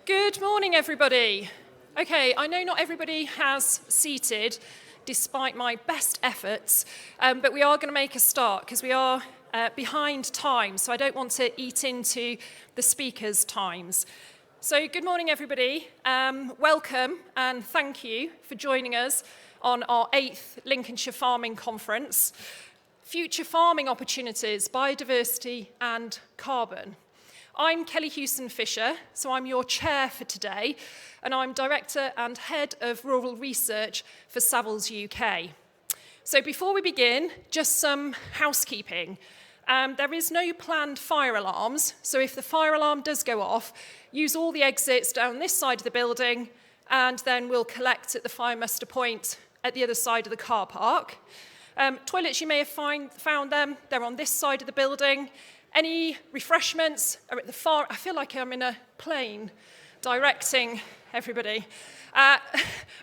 Good morning, everybody. Okay, I know not everybody has seated, despite my best efforts, but we are going to make a start because we are behind time, so I don't want to eat into the speakers' times. So good morning, everybody. Welcome and thank you for joining us on our 8th Lincolnshire Farming Conference. Future Farming Opportunities, Biodiversity and Carbon. I'm Kelly Hewson-Fisher, so I'm your chair for today, and I'm Director and Head of Rural Research for Savills UK. So before we begin, just some housekeeping. There is no planned fire alarms, so if the fire alarm does go off, use all the exits down this side of the building, and then we'll collect at the fire muster point at the other side of the car park. Toilets, you may have found them, they're on this side of the building. Any refreshments are at the far, I feel like I'm in a plane directing everybody.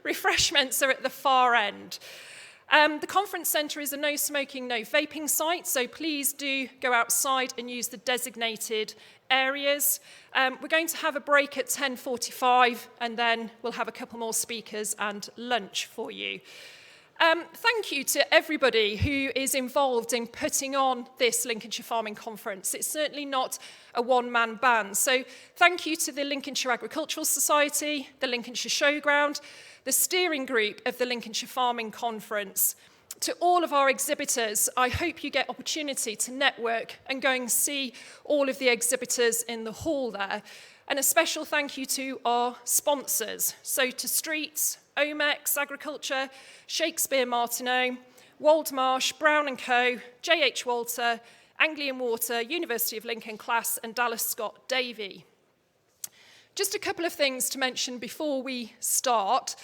Refreshments are at the far end. The conference centre is a no smoking, no vaping site, so please do go outside and use the designated areas. We're going to have a break at 10:45 and then we'll have a couple more speakers and lunch for you. Thank you to everybody who is involved in putting on this Lincolnshire Farming Conference. It's certainly not a one-man band. So thank you to the Lincolnshire Agricultural Society, the Lincolnshire Showground, the steering group of the Lincolnshire Farming Conference. To all of our exhibitors, I hope you get opportunity to network and go and see all of the exhibitors in the hall there. And a special thank you to our sponsors, so to Streets, Omex Agriculture, Shakespeare Martineau, Waldmarsh, Brown & Co, J.H. Walter, Anglian Water, University of Lincoln Class and Dallas Scott Davy. Just a couple of things to mention before we start.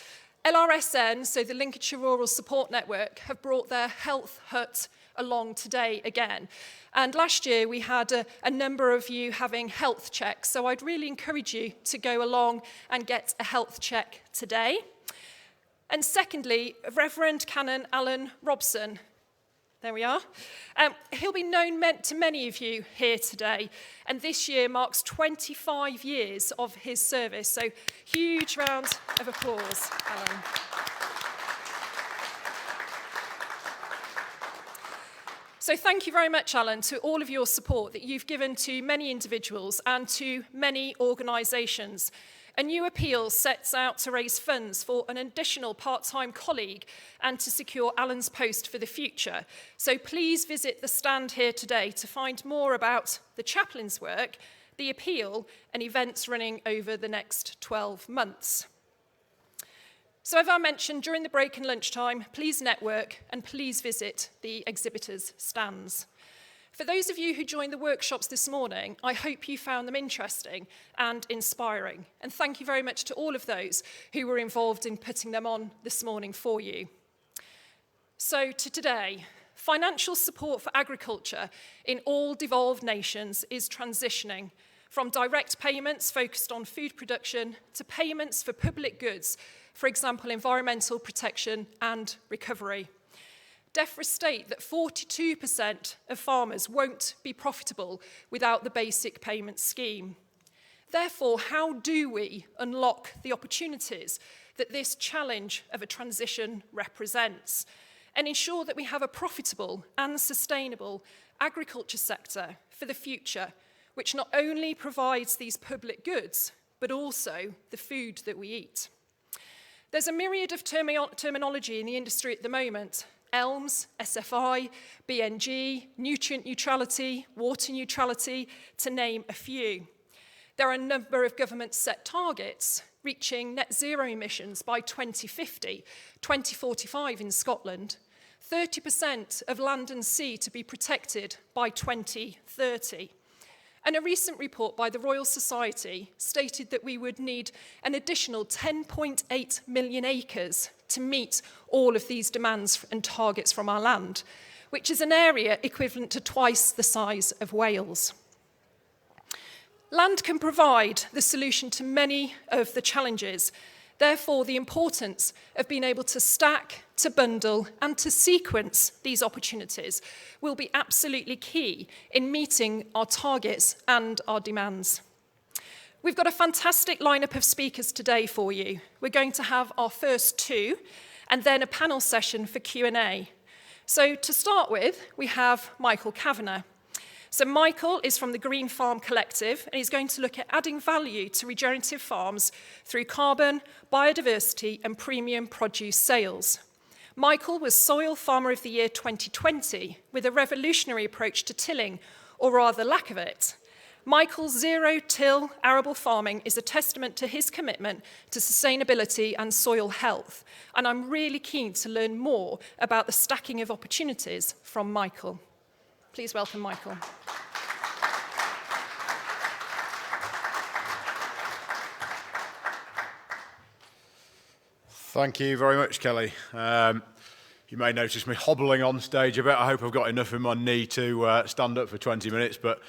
LRSN, so the Lincolnshire Rural Support Network, have brought their health hut along today again. And last year we had a number of you having health checks, so I'd really encourage you to go along and get a health check today. And secondly, Reverend Canon Alan Robson, there we are. He'll be known to many of you here today, and this year marks 25 years of his service, so huge round of applause, Alan. So thank you very much, Alan, to all of your support that you've given to many individuals and to many organisations. A new appeal sets out to raise funds for an additional part-time colleague and to secure Alan's post for the future. So please visit the stand here today to find more about the chaplain's work, the appeal, and events running over the next 12 months. So as I mentioned, during the break and lunchtime, please network and please visit the exhibitors' stands. For those of you who joined the workshops this morning, I hope you found them interesting and inspiring. And thank you very much to all of those who were involved in putting them on this morning for you. So to today, financial support for agriculture in all devolved nations is transitioning from direct payments focused on food production to payments for public goods, for example, environmental protection and recovery. DEFRA state that 42% of farmers won't be profitable without the basic payment scheme. Therefore, how do we unlock the opportunities that this challenge of a transition represents and ensure that we have a profitable and sustainable agriculture sector for the future, which not only provides these public goods, but also the food that we eat? There's a myriad of terminology in the industry at the moment. ELMS, SFI, BNG, nutrient neutrality, water neutrality, to name a few. There are a number of government-set targets, reaching net zero emissions by 2050, 2045 in Scotland, 30% of land and sea to be protected by 2030. And a recent report by the Royal Society stated that we would need an additional 10.8 million acres to meet all of these demands and targets from our land, which is an area equivalent to twice the size of Wales. Land can provide the solution to many of the challenges. Therefore, the importance of being able to stack, to bundle, and to sequence these opportunities will be absolutely key in meeting our targets and our demands. We've got a fantastic lineup of speakers today for you. We're going to have our first two, and then a panel session for Q&A. So to start with, we have Michael Kavanagh. So Michael is from the Green Farm Collective, and he's going to look at adding value to regenerative farms through carbon, biodiversity, and premium produce sales. Michael was Soil Farmer of the Year 2020 with a revolutionary approach to tilling, or rather lack of it. Michael's zero-till arable farming is a testament to his commitment to sustainability and soil health, and I'm really keen to learn more about the stacking of opportunities from Michael. Please welcome Michael. Thank you very much, Kelly. You may notice me hobbling on stage a bit. I hope I've got enough in my knee to stand up for 20 minutes, but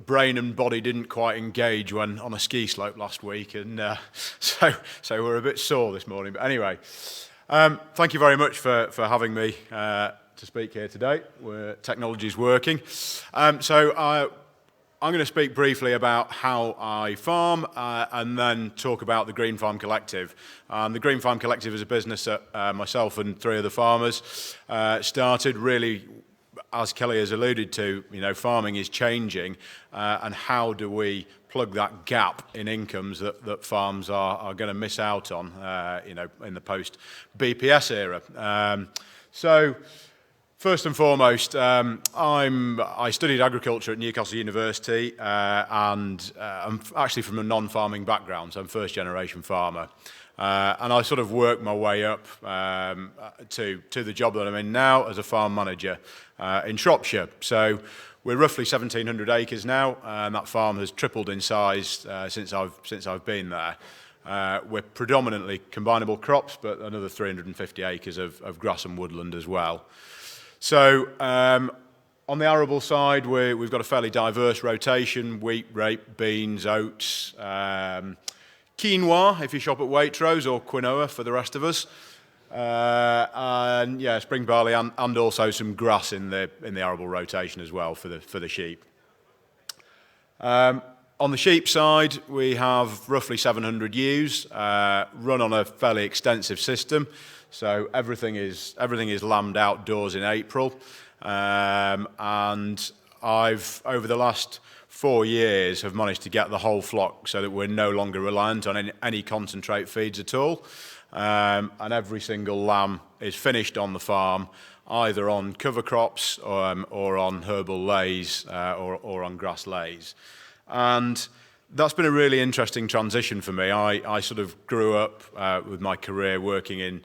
brain and body didn't quite engage when on a ski slope last week, and so we're a bit sore this morning. But anyway, thank you very much for having me to speak here today. Technology is working. I'm going to speak briefly about how I farm and then talk about the Green Farm Collective. The Green Farm Collective is a business that myself and three other farmers started. Really, as Kelly has alluded to, farming is changing, and how do we plug that gap in incomes that farms are going to miss out on, in the post-BPS era. First and foremost, I studied agriculture at Newcastle University, and I'm actually from a non-farming background, so I'm first-generation farmer. And I sort of worked my way up to the job that I'm in now as a farm manager in Shropshire. So we're roughly 1,700 acres now, and that farm has tripled in size since I've been there. We're predominantly combinable crops, but another 350 acres of grass and woodland as well. So on the arable side, we've got a fairly diverse rotation: wheat, rape, beans, oats, quinoa if you shop at Waitrose, or quinoa for the rest of us, and yeah, spring barley, and also some grass in the arable rotation as well for the sheep. On the sheep side, we have roughly 700 ewes, run on a fairly extensive system. So everything is lambed outdoors in April, and I've, over the last 4 years, have managed to get the whole flock so that we're no longer reliant on any concentrate feeds at all, and every single lamb is finished on the farm, either on cover crops or on herbal lays or on grass lays. And that's been a really interesting transition for me. I sort of grew up with my career working in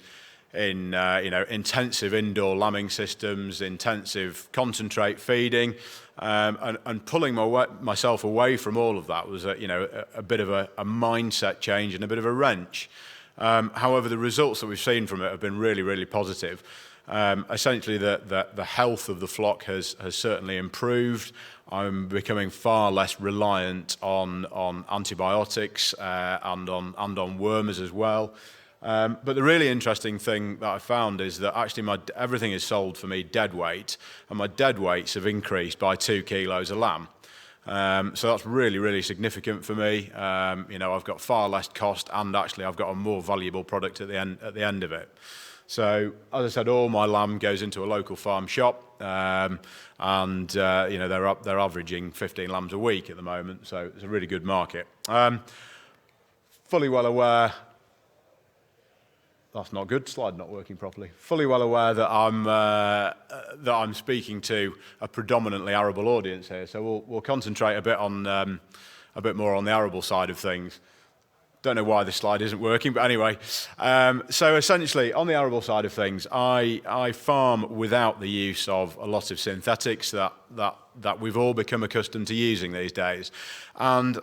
intensive indoor lambing systems, intensive concentrate feeding, and pulling myself away from all of that was a bit of a mindset change and a bit of a wrench. However, the results that we've seen from it have been really, really positive. Essentially, the health of the flock has certainly improved. I'm becoming far less reliant on antibiotics and on wormers as well. But the really interesting thing that I found is that actually everything is sold for me dead weight, and my dead weights have increased by 2 kilos a lamb. So that's really, really significant for me. I've got far less cost, and actually I've got a more valuable product at the end of it. So, as I said, all my lamb goes into a local farm shop, and they're averaging 15 lambs a week at the moment. So it's a really good market. Fully well aware. That's not good. Slide not working properly. Fully well aware that I'm speaking to a predominantly arable audience here, so we'll concentrate a bit more on the arable side of things. Don't know why this slide isn't working, but anyway. So essentially, on the arable side of things, I farm without the use of a lot of synthetics that we've all become accustomed to using these days, and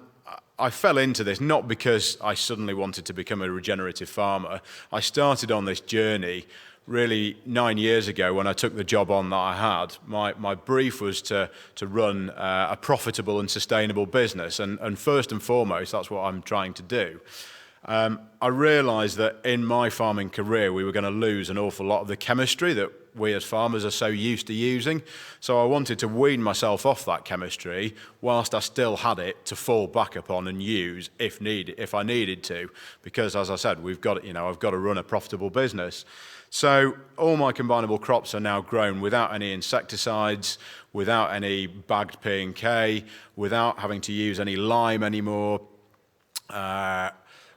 I fell into this not because I suddenly wanted to become a regenerative farmer. I started on this journey really 9 years ago when I took the job on that I had. My brief was to run a profitable and sustainable business, and first and foremost, that's what I'm trying to do. I realised that in my farming career we were going to lose an awful lot of the chemistry that we as farmers are so used to using. So I wanted to wean myself off that chemistry whilst I still had it to fall back upon and use if I needed to, because as I said, I've got to run a profitable business. So all my combinable crops are now grown without any insecticides, without any bagged P&K, without having to use any lime anymore,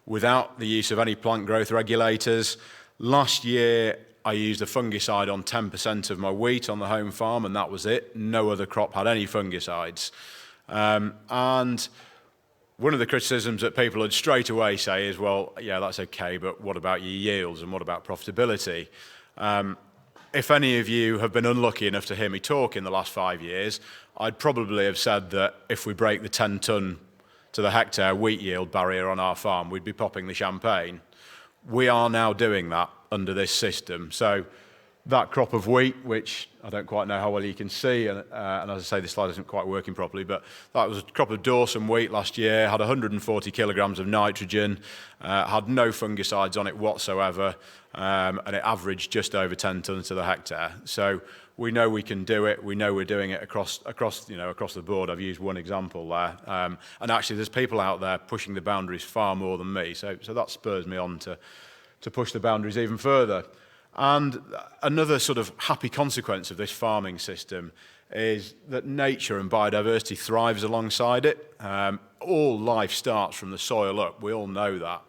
without the use of any plant growth regulators. Last year, I used a fungicide on 10% of my wheat on the home farm, and that was it. No other crop had any fungicides. And one of the criticisms that people would straight away say is, well, yeah, that's okay, but what about your yields and what about profitability? If any of you have been unlucky enough to hear me talk in the last 5 years, I'd probably have said that if we break the 10-ton to the hectare wheat yield barrier on our farm, we'd be popping the champagne. We are now doing that under this system. So that crop of wheat, which I don't quite know how well you can see, and as I say, the slide isn't quite working properly, but that was a crop of Dawson wheat last year, had 140 kilograms of nitrogen, had no fungicides on it whatsoever, and it averaged just over 10 tonnes to the hectare. So we know we can do it. We know we're doing it across the board. I've used one example there, and actually, there's people out there pushing the boundaries far more than me. So that spurs me on to push the boundaries even further. And another sort of happy consequence of this farming system is that nature and biodiversity thrives alongside it. All life starts from the soil up. We all know that.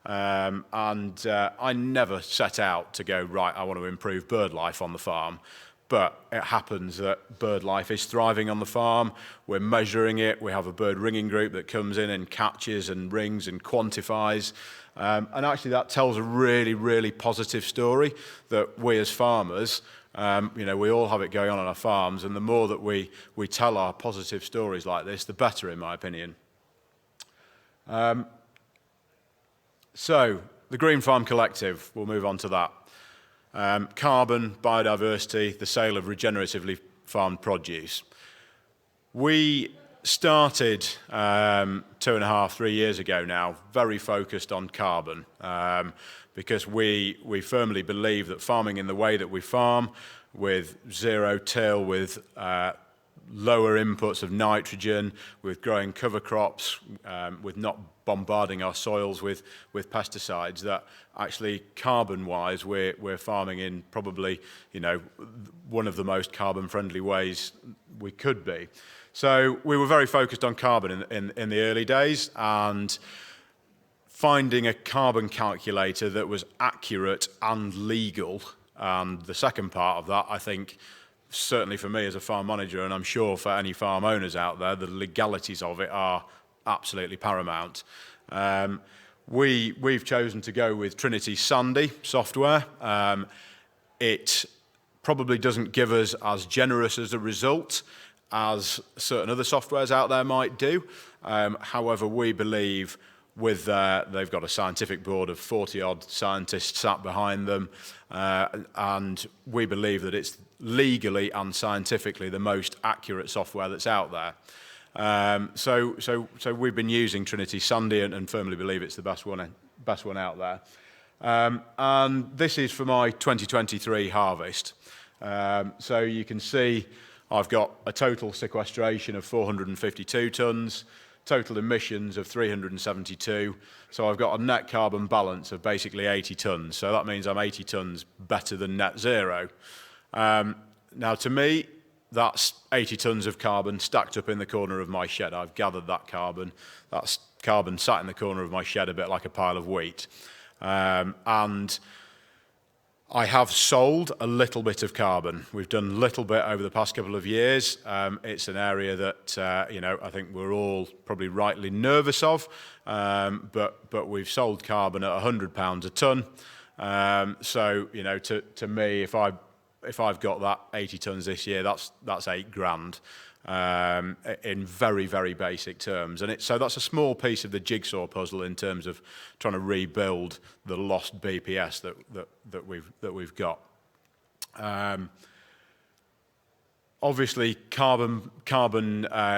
I never set out to go, right, I want to improve bird life on the farm. But it happens that bird life is thriving on the farm. We're measuring it. We have a bird ringing group that comes in and catches and rings and quantifies. And actually that tells a really, really positive story that we as farmers, we all have it going on our farms, and the more that we tell our positive stories like this, the better, in my opinion. So, the Green Farm Collective, we'll move on to that. Carbon, biodiversity, the sale of regeneratively farmed produce. We started 2.5, 3 years ago now, very focused on carbon, because we firmly believe that farming in the way that we farm, with zero till, with lower inputs of nitrogen, with growing cover crops, with not bombarding our soils with pesticides, that actually carbon-wise we're farming in probably one of the most carbon-friendly ways we could be. So we were very focused on carbon in the early days, and finding a carbon calculator that was accurate and legal. And the second part of that, I think, certainly for me as a farm manager, and I'm sure for any farm owners out there, the legalities of it are absolutely paramount. We've chosen to go with Trinity Sandy software. It probably doesn't give us as generous as a result as certain other softwares out there might do. However, we believe with they've got a scientific board of 40-odd scientists sat behind them, and we believe that it's legally and scientifically the most accurate software that's out there. So we've been using Trinity Sandy and firmly believe it's the best one out there. And this is for my 2023 harvest. So you can see I've got a total sequestration of 452 tonnes, total emissions of 372. So I've got a net carbon balance of basically 80 tonnes. So that means I'm 80 tonnes better than net zero. Now to me, that's 80 tonnes of carbon stacked up in the corner of my shed. I've gathered that carbon. That's carbon sat in the corner of my shed a bit like a pile of wheat. And I have sold a little bit of carbon. We've done a little bit over the past couple of years. It's an area that I think we're all probably rightly nervous of, but we've sold carbon at £100 a tonne. So to me, if I've got that 80 tonnes this year, that's £8,000 in very, very basic terms. And so that's a small piece of the jigsaw puzzle in terms of trying to rebuild the lost BPS that we've got. Obviously,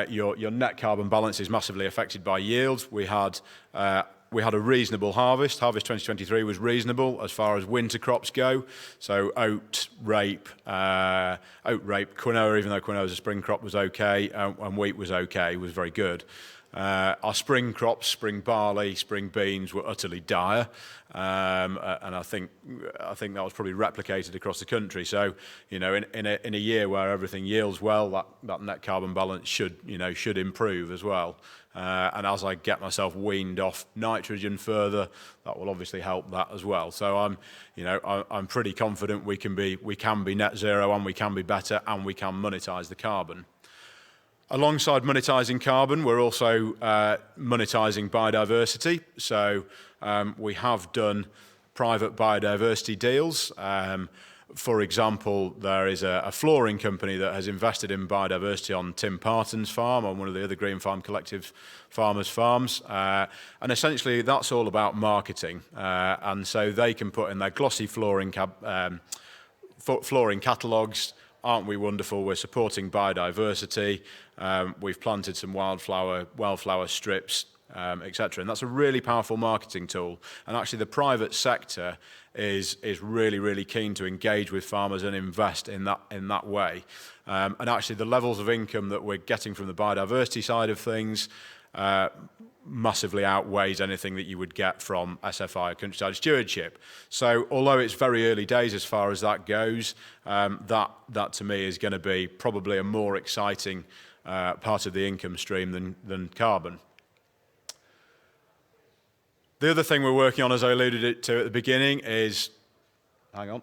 your net carbon balance is massively affected by yields. We had We had a reasonable harvest. Harvest 2023 was reasonable as far as winter crops go. So oat, rape, quinoa, even though quinoa was a spring crop, was okay, and wheat was okay, was very good. Our spring crops, spring barley, spring beans were utterly dire, and I think that was probably replicated across the country. So, in a year where everything yields well, that net carbon balance should improve as well. And as I get myself weaned off nitrogen further, that will obviously help that as well. So I'm pretty confident we can be net zero, and we can be better, and we can monetize the carbon. Alongside monetising carbon, we're also monetising biodiversity. So we have done private biodiversity deals. For example, there is a flooring company that has invested in biodiversity on Tim Parton's farm, on one of the other Green Farm Collective farmers' farms. And essentially, that's all about marketing. And so they can put in their glossy flooring catalogues. Aren't we wonderful? We're supporting biodiversity. We've planted some wildflower strips, etc. And that's a really powerful marketing tool. And actually, the private sector is really, really keen to engage with farmers and invest in that way. And actually, the levels of income that we're getting from the biodiversity side of things massively outweighs anything that you would get from SFI, countryside stewardship. So although it's very early days as far as that goes, that to me is going to be probably a more exciting part of the income stream than carbon. The other thing we're working on, as I alluded to at the beginning, is the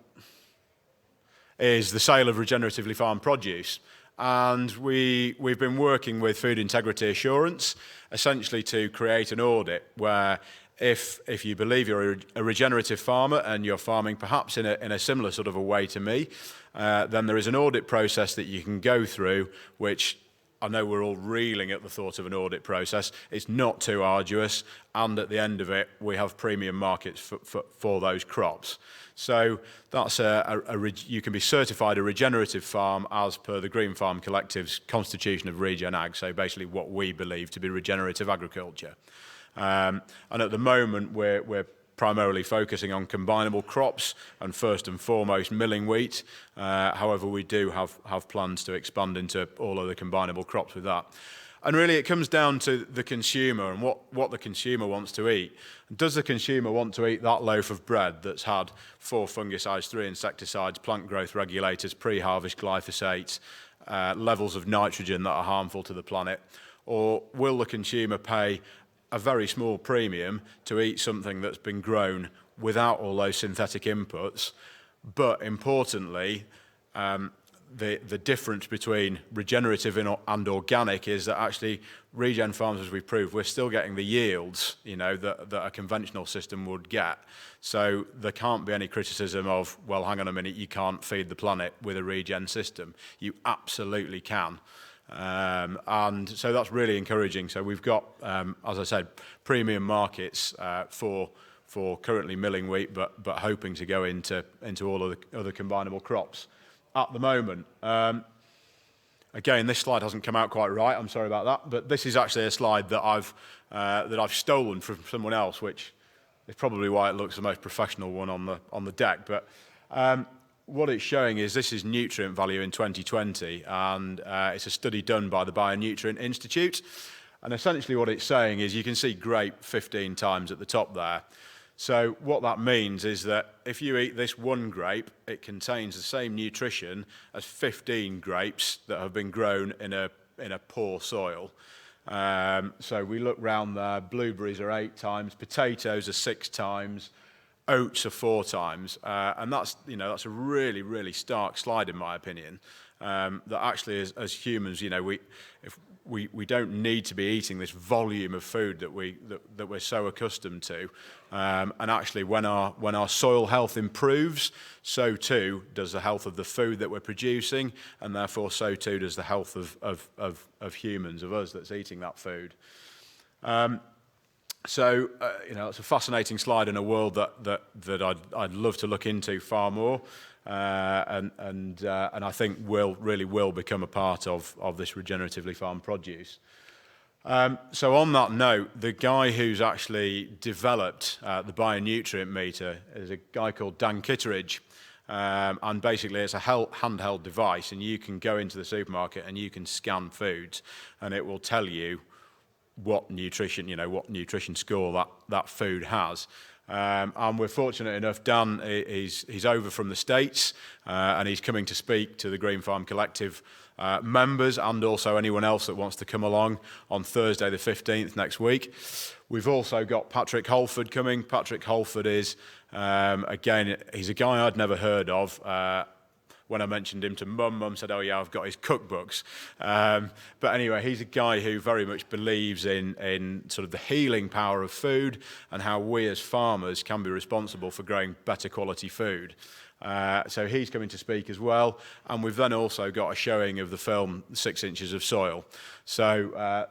sale of regeneratively farmed produce. And we've been working with Food Integrity Assurance, essentially to create an audit where if you believe you're a regenerative farmer and you're farming perhaps in a similar sort of a way to me, then there is an audit process that you can go through, which I know we're all reeling at the thought of an audit process. It's not too arduous, and at the end of it, we have premium markets for those crops. So that's you can be certified a regenerative farm as per the Green Farm Collective's Constitution of Regen Ag, so basically what we believe to be regenerative agriculture. And at the moment, we're primarily focusing on combinable crops and first and foremost milling wheat. However, we do have plans to expand into all other combinable crops with that. And really it comes down to the consumer and what the consumer wants to eat. Does the consumer want to eat that loaf of bread that's had 4 fungicides, 3 insecticides, plant growth regulators, pre-harvest glyphosate, levels of nitrogen that are harmful to the planet? Or will the consumer pay a very small premium to eat something that's been grown without all those synthetic inputs? But importantly, the difference between regenerative and organic is that actually regen farms, as we've proved, we're still getting the yields that a conventional system would get. So there can't be any criticism of, well, hang on a minute, you can't feed the planet with a regen system. You absolutely can. And so that's really encouraging. So we've got, as I said, premium markets for currently milling wheat, but hoping to go into all of the other combinable crops at the moment. Again, this slide hasn't come out quite right. I'm sorry about that. But this is actually a slide that I've stolen from someone else, which is probably why it looks the most professional one on the deck. But what it's showing is this is nutrient value in 2020, and it's a study done by the Bionutrient Institute. And essentially what it's saying is you can see grape 15 times at the top there. So what that means is that if you eat this one grape, it contains the same nutrition as 15 grapes that have been grown in a poor soil. So we look round there, blueberries are 8 times, potatoes are 6 times, oats are 4 times, and that's a really, really stark slide in my opinion. That actually, as humans, we don't need to be eating this volume of food that we're so accustomed to, and actually, when our soil health improves, so too does the health of the food that we're producing, and therefore so too does the health of humans, of us that's eating that food. So it's a fascinating slide in a world that I'd love to look into far more, and I think will become a part of this regeneratively farmed produce. So on that note, the guy who's actually developed the bionutrient meter is a guy called Dan Kitteridge. And basically it's a handheld device, and you can go into the supermarket and you can scan foods, and it will tell you what nutrition score that food has. And we're fortunate enough, Dan, he's over from the States, and he's coming to speak to the Green Farm Collective members and also anyone else that wants to come along on Thursday the 15th next week. We've also got Patrick Holford coming. Patrick Holford is, again, he's a guy I'd never heard of. When I mentioned him to Mum said, oh yeah, I've got his cookbooks. But anyway, he's a guy who very much believes in sort of the healing power of food and how we as farmers can be responsible for growing better quality food. So he's coming to speak as well. And we've then also got a showing of the film 6 Inches of Soil. So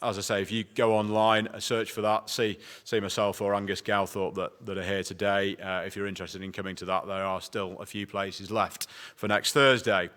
as I say, if you go online, search for that, see myself or Angus Gowthorpe that are here today. If you're interested in coming to that, there are still a few places left for next Thursday.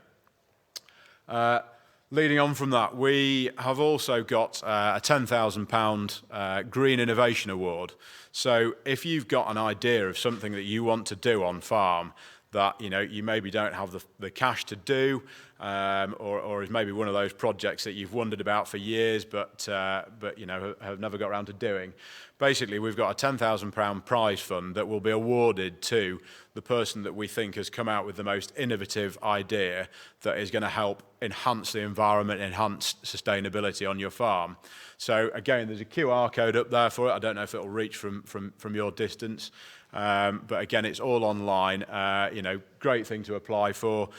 Leading on from that, we have also got a £10,000 Green Innovation Award. So if you've got an idea of something that you want to do on farm that you maybe don't have the cash to do, or is maybe one of those projects that you've wondered about for years, but have never got around to doing. Basically, we've got a £10,000 prize fund that will be awarded to the person that we think has come out with the most innovative idea that is going to help enhance the environment, enhance sustainability on your farm. So again, there's a QR code up there for it. I don't know if it'll reach from your distance. But again, it's all online, great thing to apply for.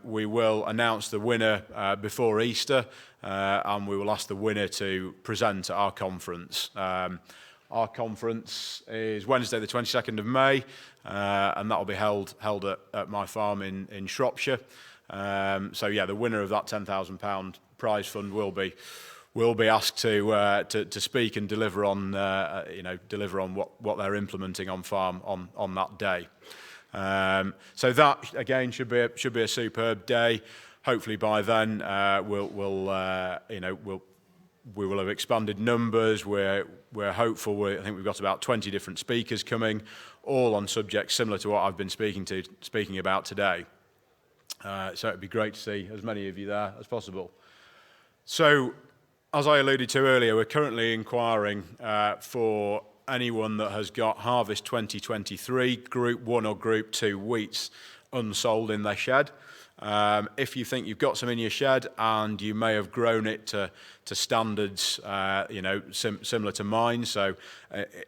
We will announce the winner before Easter, and we will ask the winner to present at our conference. Our conference is Wednesday the 22nd of May, and that will be held at my farm in Shropshire. So yeah, the winner of that £10,000 prize fund will be asked to speak and deliver on what they're implementing on farm on that day. So that again should be a superb day. Hopefully by then we will have expanded numbers. We're hopeful. I think we've got about 20 different speakers coming, all on subjects similar to what I've been speaking about today. So it'd be great to see as many of you there as possible. So, as I alluded to earlier, we're currently inquiring for anyone that has got Harvest 2023 Group 1 or Group 2 wheats unsold in their shed. If you think you've got some in your shed and you may have grown it to standards similar to mine, so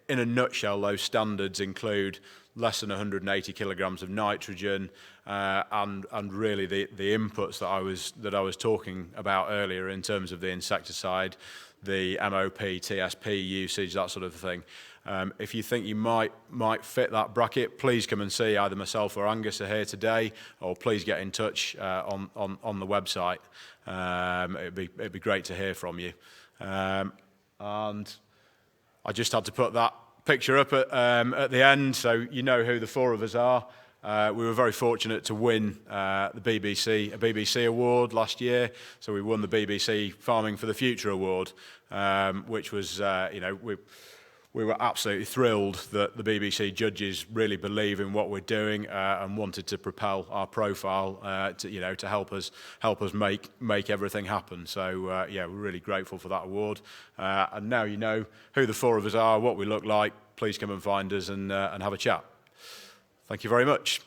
in a nutshell, those standards include less than 180 kilograms of nitrogen, and really the inputs that I was talking about earlier in terms of the insecticide, the MOP, TSP usage, that sort of thing. If you think you might fit that bracket, please come and see either myself or Angus are here today, or please get in touch on the website. It'd be great to hear from you. And I just had to put that picture up at the end, so you know who the four of us are. We were very fortunate to win a BBC award last year. So we won the BBC Farming for the Future award, which was, we were absolutely thrilled that the BBC judges really believe in what we're doing and wanted to propel our profile to help us make everything happen. So yeah, we're really grateful for that award. And now you know who the four of us are, what we look like. Please come and find us and have a chat. Thank you very much.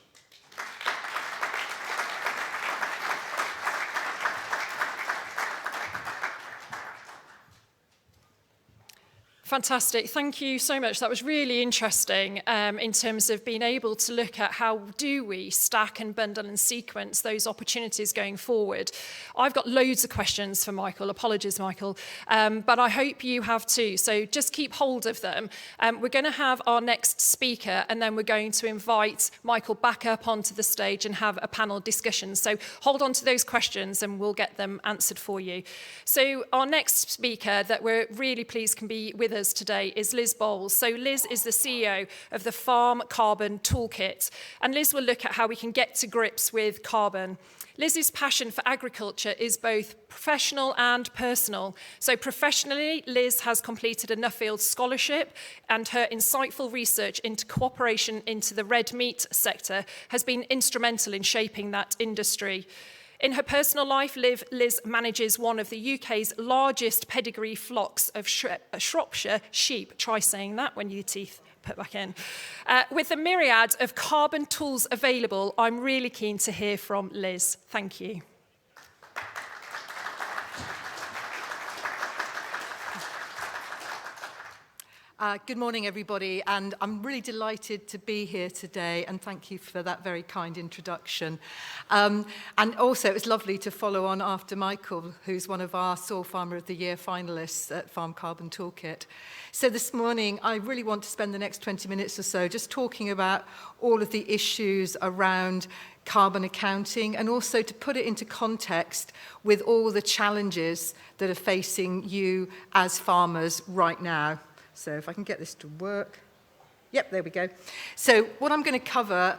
Fantastic. Thank you so much. That was really interesting in terms of being able to look at how do we stack and bundle and sequence those opportunities going forward. I've got loads of questions for Michael. Apologies, Michael. But I hope you have too. So just keep hold of them. We're going to have our next speaker, and then we're going to invite Michael back up onto the stage and have a panel discussion. So hold on to those questions and we'll get them answered for you. So our next speaker that we're really pleased can be with us us today is Liz Bowles. So Liz is the CEO of the Farm Carbon Toolkit, and Liz will look at how we can get to grips with carbon. Liz's passion for agriculture is both professional and personal. So professionally, Liz has completed a Nuffield scholarship, and her insightful research into cooperation into the red meat sector has been instrumental in shaping that industry. In her personal life, Liz manages one of the UK's largest pedigree flocks of Shropshire sheep. Try saying that when your teeth put back in. With a myriad of carbon tools available, I'm really keen to hear from Liz. Thank you. Good morning, everybody, and I'm really delighted to be here today, and thank you for that very kind introduction. And also, it was lovely to follow on after Michael, who's one of our Soil Farmer of the Year finalists at Farm Carbon Toolkit. So this morning, I really want to spend the next 20 minutes or so just talking about all of the issues around carbon accounting, and also to put it into context with all the challenges that are facing you as farmers right now. So if I can get this to work. Yep, there we go. So what I'm going to cover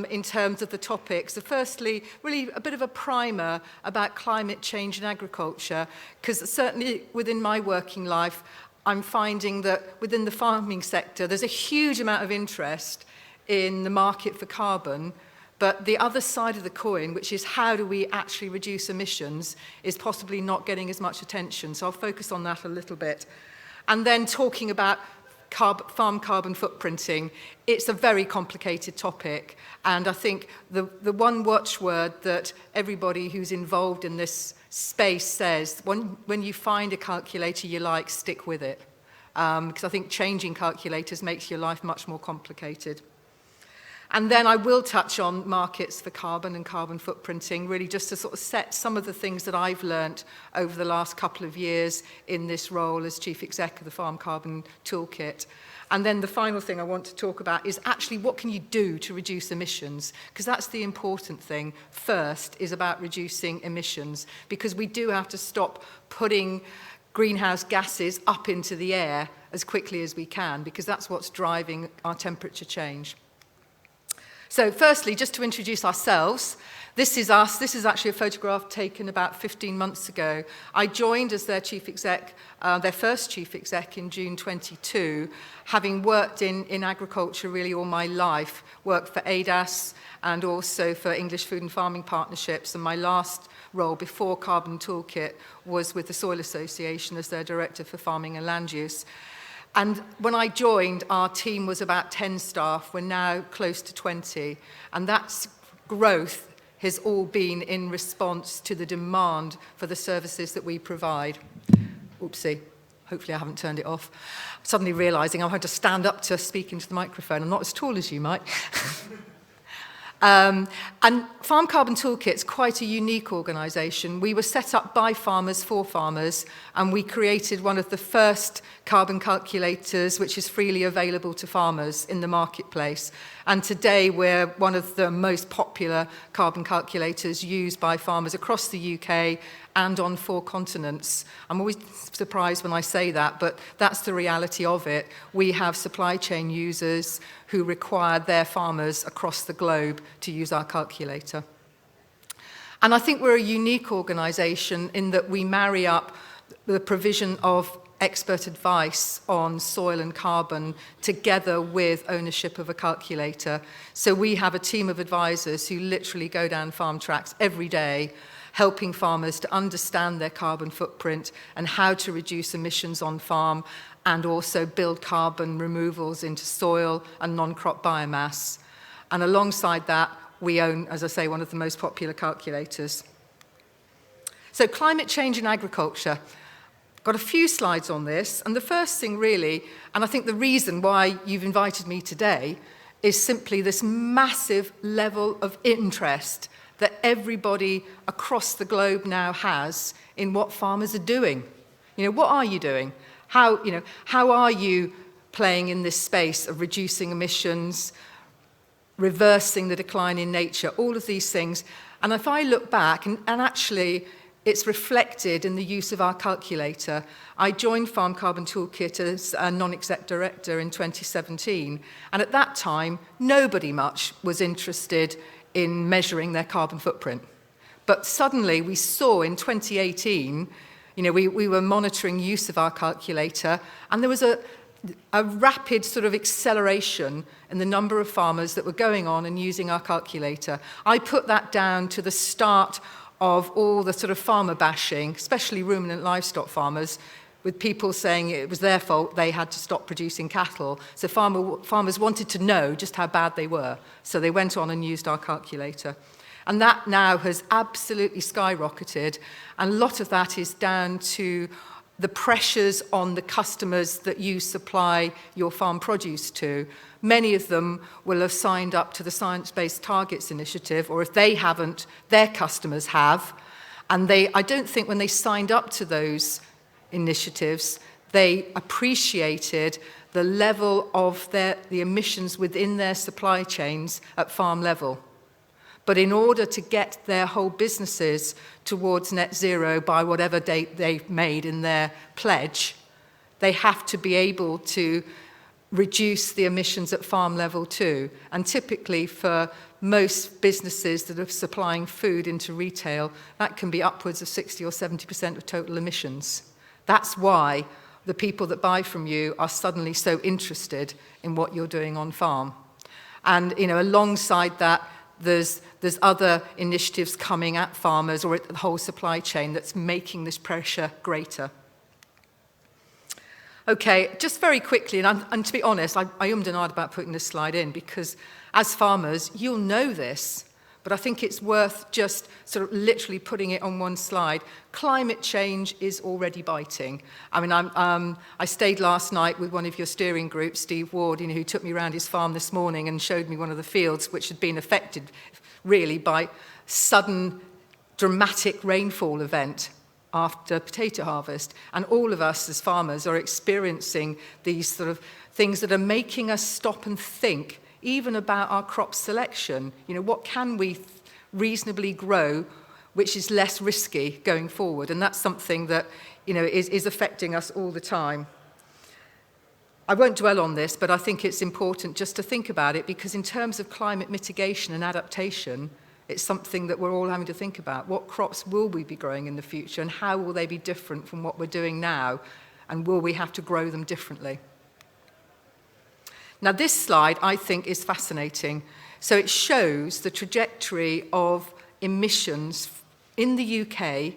in terms of the topics are firstly really a bit of a primer about climate change in agriculture, because certainly within my working life, I'm finding that within the farming sector, there's a huge amount of interest in the market for carbon, but the other side of the coin, which is how do we actually reduce emissions, is possibly not getting as much attention. So I'll focus on that a little bit. And then talking about farm carbon footprinting, it's a very complicated topic. And I think the one watchword that everybody who's involved in this space says, when you find a calculator you like, stick with it. Because I think changing calculators makes your life much more complicated. And then I will touch on markets for carbon and carbon footprinting, really just to sort of set some of the things that I've learnt over the last couple of years in this role as Chief Exec of the Farm Carbon Toolkit. And then the final thing I want to talk about is actually what can you do to reduce emissions? Because that's the important thing. First is about reducing emissions, because we do have to stop putting greenhouse gases up into the air as quickly as we can, because that's what's driving our temperature change. So firstly, just to introduce ourselves, this is us. This is actually a photograph taken about 15 months ago. I joined as their chief exec, their first chief exec in June 22, having worked in agriculture really all my life, worked for ADAS and also for English Food and Farming Partnerships, and my last role before Carbon Toolkit was with the Soil Association as their Director for Farming and Land Use. And when I joined, our team was about 10 staff. We're now close to 20. And that growth has all been in response to the demand for the services that we provide. Oopsie. Hopefully I haven't turned it off. Suddenly realising I had to stand up to speak into the microphone. I'm not as tall as you, Mike. And Farm Carbon Toolkit is quite a unique organisation. We were set up by farmers for farmers, and we created one of the first carbon calculators which is freely available to farmers in the marketplace. And today we're one of the most popular carbon calculators used by farmers across the UK and on 4 continents. I'm always surprised when I say that, but that's the reality of it. We have supply chain users who require their farmers across the globe to use our calculator. And I think we're a unique organisation in that we marry up the provision of expert advice on soil and carbon together with ownership of a calculator. So we have a team of advisors who literally go down farm tracks every day, helping farmers to understand their carbon footprint and how to reduce emissions on farm, and also build carbon removals into soil and non-crop biomass. And alongside that, we own, as I say, one of the most popular calculators. So climate change in agriculture. Got a few slides on this, and the first thing really, and I think the reason why you've invited me today, is simply this massive level of interest that everybody across the globe now has in what farmers are doing. You know, what are you doing? How are you playing in this space of reducing emissions, reversing the decline in nature, all of these things. And if I look back, and actually, it's reflected in the use of our calculator. I joined Farm Carbon Toolkit as a non-exec director in 2017, and at that time, nobody much was interested in measuring their carbon footprint. But suddenly we saw in 2018, we were monitoring use of our calculator, and there was a rapid sort of acceleration in the number of farmers that were going on and using our calculator. I put that down to the start of all the sort of farmer bashing, especially ruminant livestock farmers, with people saying it was their fault they had to stop producing cattle. So farmers wanted to know just how bad they were. So they went on and used our calculator. And that now has absolutely skyrocketed. And a lot of that is down to the pressures on the customers that you supply your farm produce to. Many of them will have signed up to the Science Based Targets Initiative, or if they haven't, their customers have. And I don't think when they signed up to those initiatives, they appreciated the level of the emissions within their supply chains at farm level. But in order to get their whole businesses towards net zero by whatever date they've made in their pledge, they have to be able to reduce the emissions at farm level too. And typically for most businesses that are supplying food into retail, that can be upwards of 60 or 70% of total emissions. That's why the people that buy from you are suddenly so interested in what you're doing on farm. And alongside that, there's other initiatives coming at farmers or at the whole supply chain that's making this pressure greater. Okay, just very quickly, and to be honest, I ummed and ahed about putting this slide in because as farmers, you'll know this, but I think it's worth just sort of literally putting it on one slide. Climate change is already biting. I mean, I stayed last night with one of your steering groups, Steve Ward, who took me around his farm this morning and showed me one of the fields which had been affected really by sudden dramatic rainfall event after potato harvest. And all of us as farmers are experiencing these sort of things that are making us stop and think even about our crop selection. What can we reasonably grow which is less risky going forward? And that's something that, is affecting us all the time. I won't dwell on this, but I think it's important just to think about it because in terms of climate mitigation and adaptation, it's something that we're all having to think about. What crops will we be growing in the future and how will they be different from what we're doing now? And will we have to grow them differently? Now, this slide, I think, is fascinating. So it shows the trajectory of emissions in the UK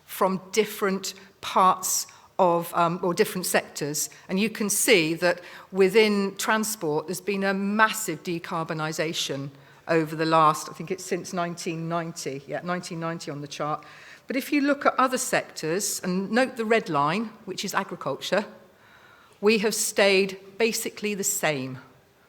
from different parts of, or different sectors. And you can see that within transport, there's been a massive decarbonisation over the last, I think it's since 1990. Yeah, 1990 on the chart. But if you look at other sectors, and note the red line, which is agriculture, we have stayed basically the same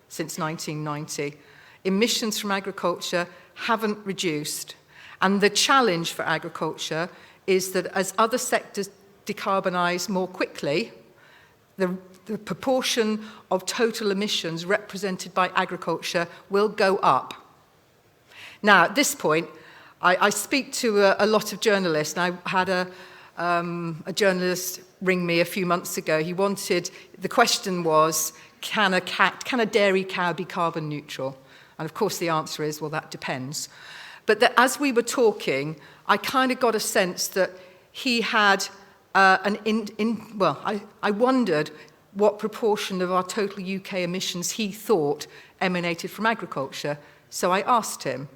since 1990. Emissions from agriculture haven't reduced. And the challenge for agriculture is that as other sectors decarbonise more quickly, the proportion of total emissions represented by agriculture will go up. Now, at this point, I speak to a lot of journalists, and I had a journalist ring me a few months ago. The question was, can a dairy cow be carbon neutral? And of course the answer is, well, that depends. But that as we were talking, I kind of got a sense that he had I wondered what proportion of our total UK emissions he thought emanated from agriculture. So I asked him.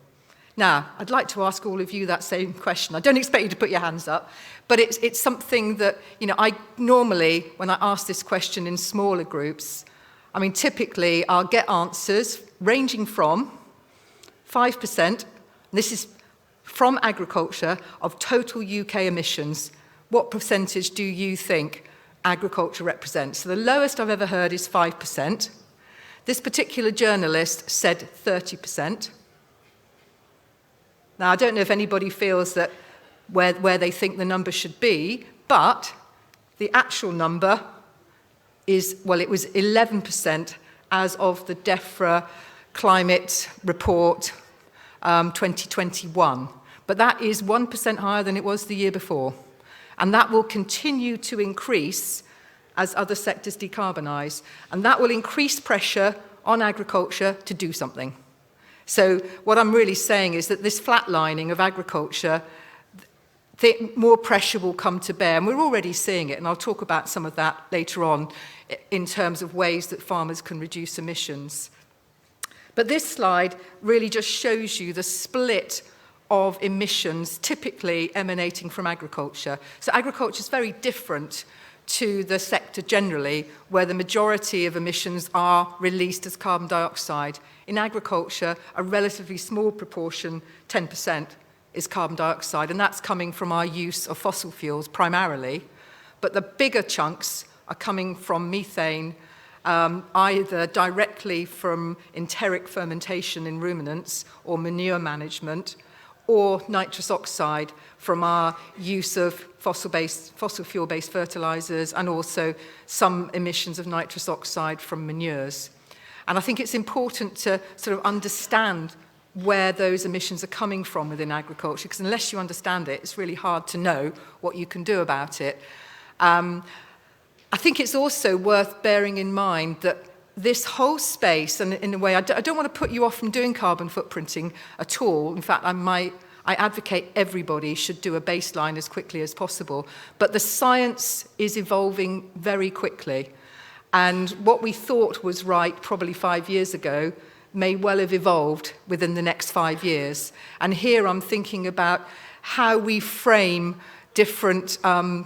Now, I'd like to ask all of you that same question. I don't expect you to put your hands up, but it's something that, I normally, when I ask this question in smaller groups, typically I'll get answers ranging from 5%, this is from agriculture, of total UK emissions. What percentage do you think agriculture represents? So the lowest I've ever heard is 5%. This particular journalist said 30%. Now, I don't know if anybody feels that where they think the number should be, but the actual number is, well, it was 11% as of the DEFRA Climate Report 2021. but that is 1% higher than it was the year before. And that will continue to increase as other sectors decarbonise. And that will increase pressure on agriculture to do something. So what I'm really saying is that this flatlining of agriculture, more pressure will come to bear. And we're already seeing it, and I'll talk about some of that later on in terms of ways that farmers can reduce emissions. But this slide really just shows you the split of emissions typically emanating from agriculture. So agriculture is very different to the sector generally, where the majority of emissions are released as carbon dioxide. In agriculture, a relatively small proportion, 10%, is carbon dioxide, and that's coming from our use of fossil fuels primarily. But the bigger chunks are coming from methane, either directly from enteric fermentation in ruminants or manure management, or nitrous oxide from our use of fossil fuel-based fertilizers, and also some emissions of nitrous oxide from manures. And I think it's important to sort of understand where those emissions are coming from within agriculture, because unless you understand it, it's really hard to know what you can do about it. I think it's also worth bearing in mind that this whole space, and in a way, I don't want to put you off from doing carbon footprinting at all. In fact, I advocate everybody should do a baseline as quickly as possible. But the science is evolving very quickly. And what we thought was right probably 5 years ago may well have evolved within the next 5 years. And here I'm thinking about how we frame different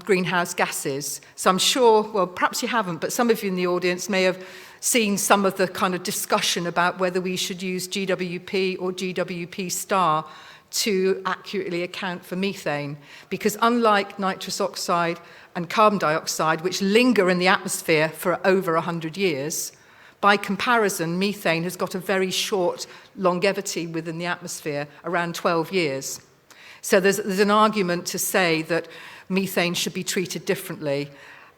greenhouse gases. So I'm sure, well, perhaps you haven't, but some of you in the audience may have seen some of the kind of discussion about whether we should use GWP or GWP star to accurately account for methane. Because unlike nitrous oxide and carbon dioxide, which linger in the atmosphere for over 100 years, by comparison, methane has got a very short longevity within the atmosphere, around 12 years. So there's an argument to say that methane should be treated differently.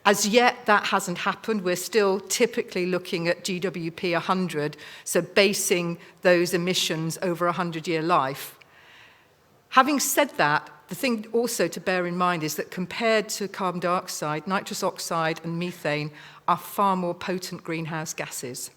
As yet, that hasn't happened. We're still typically looking at GWP 100, so basing those emissions over a 100-year life. Having said that, the thing also to bear in mind is that compared to carbon dioxide, nitrous oxide and methane are far more potent greenhouse gases.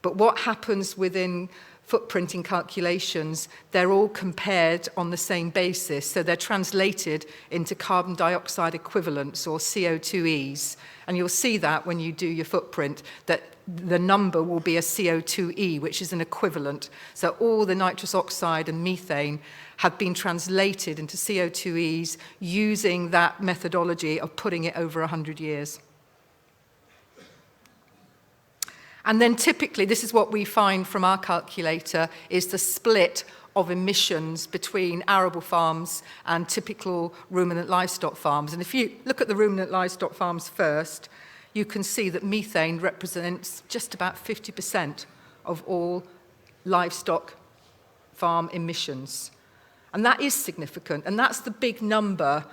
But what happens within footprinting calculations, they're all compared on the same basis. So they're translated into carbon dioxide equivalents, or CO2es. And you'll see that when you do your footprint, that the number will be a CO2e, which is an equivalent. So all the nitrous oxide and methane have been translated into CO2es using that methodology of putting it over 100 years. And then typically, this is what we find from our calculator, is the split of emissions between arable farms and typical ruminant livestock farms. And if you look at the ruminant livestock farms first, you can see that methane represents just about 50% of all livestock farm emissions. And that is significant, and that's the big number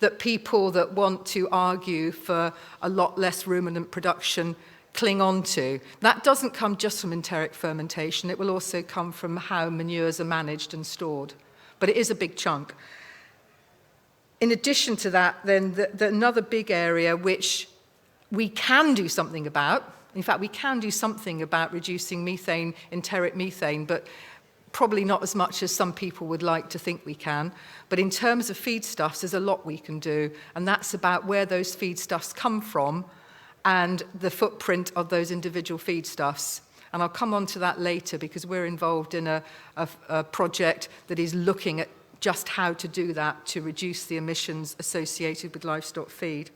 that people that want to argue for a lot less ruminant production cling on to. That doesn't come just from enteric fermentation, it will also come from how manures are managed and stored. But it is a big chunk. In addition to that, then, another big area which we can do something about, in fact, we can do something about reducing methane, enteric methane, but probably not as much as some people would like to think we can. But in terms of feedstuffs, there's a lot we can do, and that's about where those feedstuffs come from and the footprint of those individual feedstuffs. And I'll come on to that later, because we're involved in a project that is looking at just how to do that to reduce the emissions associated with livestock feed.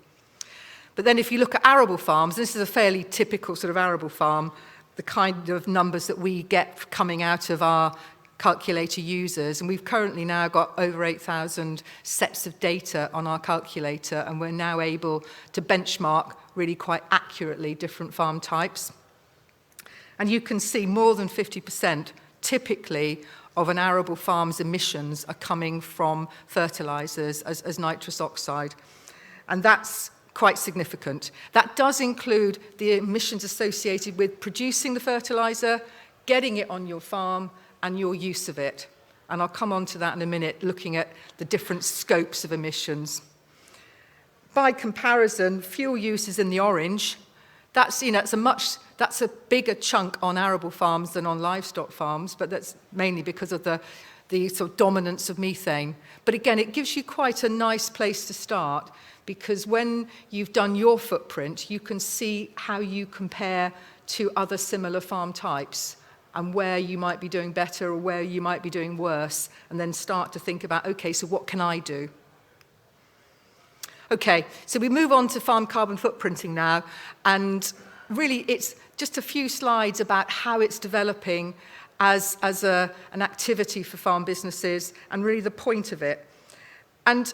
But then if you look at arable farms, this is a fairly typical sort of arable farm, the kind of numbers that we get coming out of our calculator users. And we've currently now got over 8,000 sets of data on our calculator, and we're now able to benchmark really quite accurately different farm types. And you can see more than 50% typically of an arable farm's emissions are coming from fertilizers as nitrous oxide. And that's quite significant. That does include the emissions associated with producing the fertilizer, getting it on your farm, and your use of it. And I'll come on to that in a minute, looking at the different scopes of emissions. By comparison, fuel use is in the orange. That's a bigger chunk on arable farms than on livestock farms, but that's mainly because of the sort of dominance of methane. But again, it gives you quite a nice place to start, because when you've done your footprint, you can see how you compare to other similar farm types and where you might be doing better or where you might be doing worse, and then start to think about, okay, so what can I do? Okay, so we move on to farm carbon footprinting now, and really it's just a few slides about how it's developing as an activity for farm businesses and really the point of it. And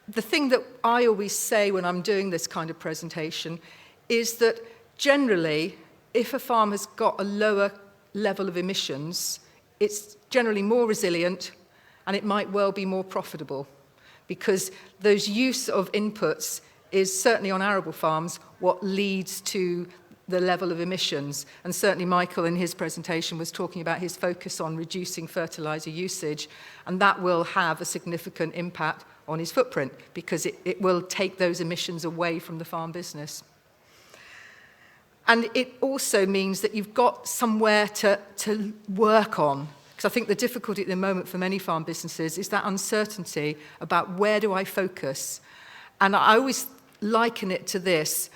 the thing that I always say when I'm doing this kind of presentation is that generally, if a farm has got a lower level of emissions, it's generally more resilient and it might well be more profitable, because those use of inputs is certainly on arable farms what leads to the level of emissions. And certainly Michael in his presentation was talking about his focus on reducing fertilizer usage, and that will have a significant impact on his footprint because it will take those emissions away from the farm business. And it also means that you've got somewhere to work on. Because I think the difficulty at the moment for many farm businesses is that uncertainty about where do I focus. And I always liken it to this.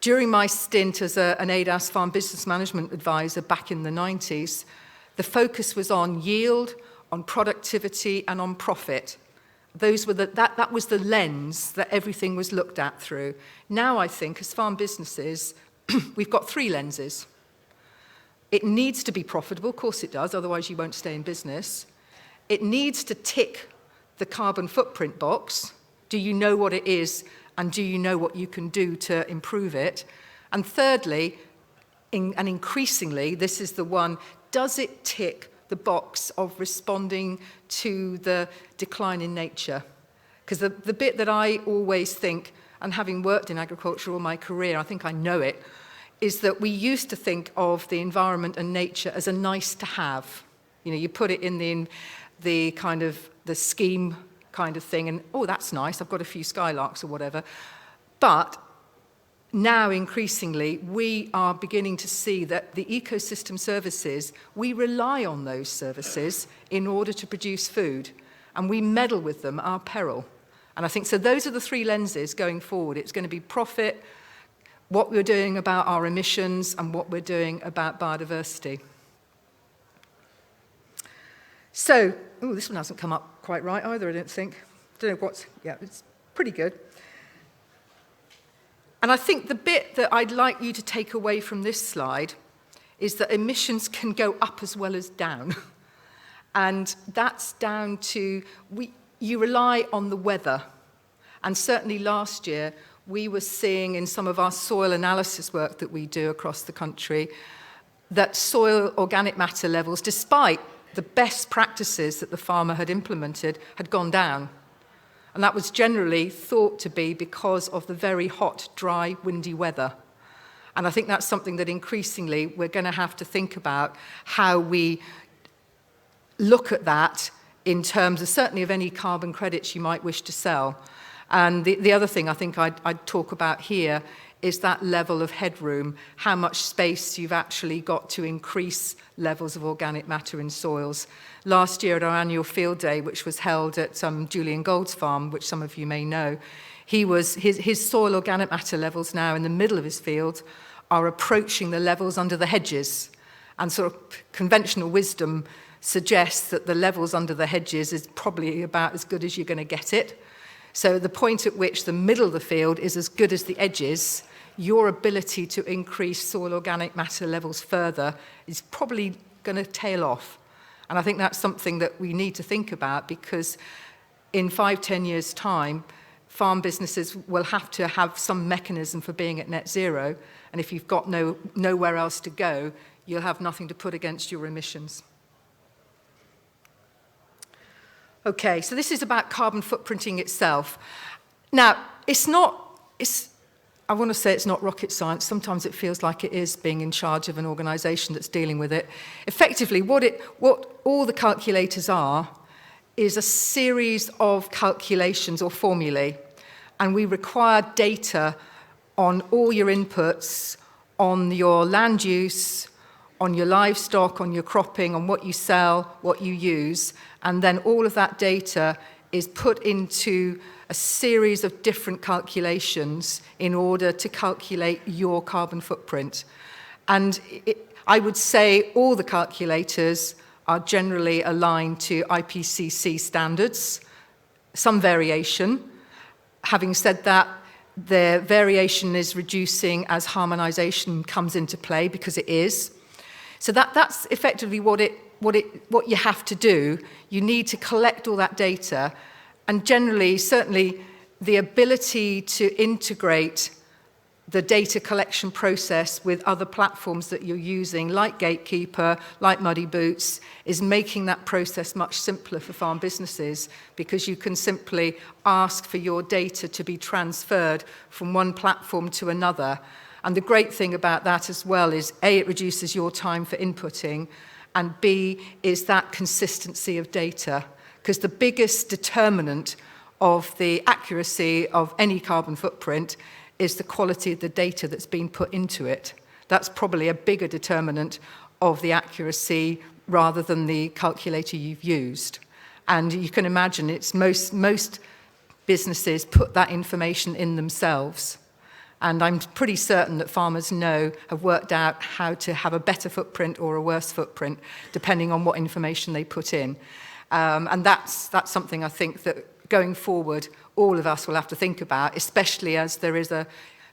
During my stint as an ADAS farm business management advisor back in the 90s, the focus was on yield, on productivity, and on profit. That was the lens that everything was looked at through. Now I think as farm businesses, we've got three lenses. It needs to be profitable, of course it does, otherwise you won't stay in business. It needs to tick the carbon footprint box. Do you know what it is, and do you know what you can do to improve it? And thirdly, and increasingly, this is the one, does it tick the box of responding to the decline in nature? Because the bit that I always think, and having worked in agriculture all my career, I think I know it, is that we used to think of the environment and nature as a nice to have. You know, you put it in the kind of the scheme kind of thing, and oh, that's nice, I've got a few skylarks or whatever. But now increasingly, we are beginning to see that the ecosystem services, we rely on those services in order to produce food, and we meddle with them at our peril. And I think, so those are the three lenses going forward. It's going to be profit, what we're doing about our emissions, and what we're doing about biodiversity. So, oh, this one hasn't come up quite right either, I don't think. Don't know yeah, it's pretty good. And I think the bit that I'd like you to take away from this slide is that emissions can go up as well as down. And that's down to, you rely on the weather. And certainly last year, we were seeing in some of our soil analysis work that we do across the country, that soil organic matter levels, despite the best practices that the farmer had implemented, had gone down. And that was generally thought to be because of the very hot, dry, windy weather. And I think that's something that increasingly we're going to have to think about, how we look at that in terms of certainly of any carbon credits you might wish to sell. And the other thing I think I'd talk about here is that level of headroom, how much space you've actually got to increase levels of organic matter in soils. Last year at our annual field day, which was held at Julian Gold's farm, which some of you may know, his soil organic matter levels now in the middle of his field are approaching the levels under the hedges. And sort of conventional wisdom suggests that the levels under the hedges is probably about as good as you're going to get it. So the point at which the middle of the field is as good as the edges, your ability to increase soil organic matter levels further is probably going to tail off. And I think that's something that we need to think about, because in 5-10 years' time, farm businesses will have to have some mechanism for being at net zero. And if you've got nowhere else to go, you'll have nothing to put against your emissions. Okay, so this is about carbon footprinting itself. Now, I want to say it's not rocket science. Sometimes it feels like it is, being in charge of an organisation that's dealing with it. Effectively, what all the calculators are is a series of calculations or formulae, and we require data on all your inputs, on your land use, on your livestock, on your cropping, on what you sell, what you use, and then all of that data is put into a series of different calculations in order to calculate your carbon footprint. And I would say all the calculators are generally aligned to IPCC standards, some variation. Having said that, the variation is reducing as harmonization comes into play, because it is. So that's effectively what you have to do. You need to collect all that data, and generally, certainly, the ability to integrate the data collection process with other platforms that you're using, like Gatekeeper, like Muddy Boots, is making that process much simpler for farm businesses, because you can simply ask for your data to be transferred from one platform to another. And the great thing about that as well is, A, it reduces your time for inputting, and B, is that consistency of data. Because the biggest determinant of the accuracy of any carbon footprint is the quality of the data that's been put into it. That's probably a bigger determinant of the accuracy rather than the calculator you've used. And you can imagine it's most businesses put that information in themselves. And I'm pretty certain that farmers have worked out how to have a better footprint or a worse footprint, depending on what information they put in. And that's something I think that going forward, all of us will have to think about, especially as there is a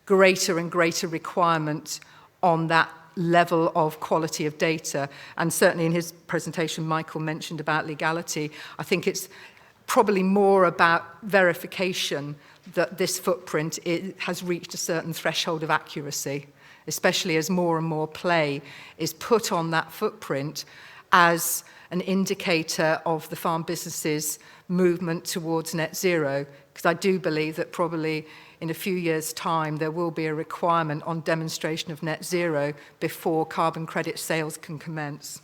greater and greater requirement on that level of quality of data. And certainly in his presentation, Michael mentioned about legality. I think it's probably more about verification that this footprint has reached a certain threshold of accuracy, especially as more and more play is put on that footprint as an indicator of the farm business's movement towards net zero, because I do believe that probably in a few years' time there will be a requirement on demonstration of net zero before carbon credit sales can commence.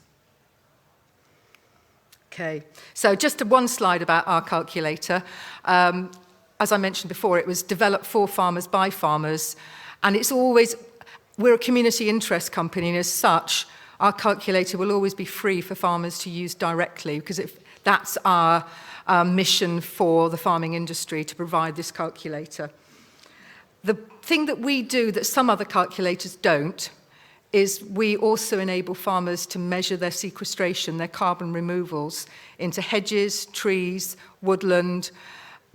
Okay, so just one slide about our calculator. As I mentioned before, it was developed for farmers by farmers, and we're a community interest company, and as such, our calculator will always be free for farmers to use directly, because that's our mission for the farming industry, to provide this calculator. The thing that we do that some other calculators don't is we also enable farmers to measure their sequestration, their carbon removals, into hedges, trees, woodland,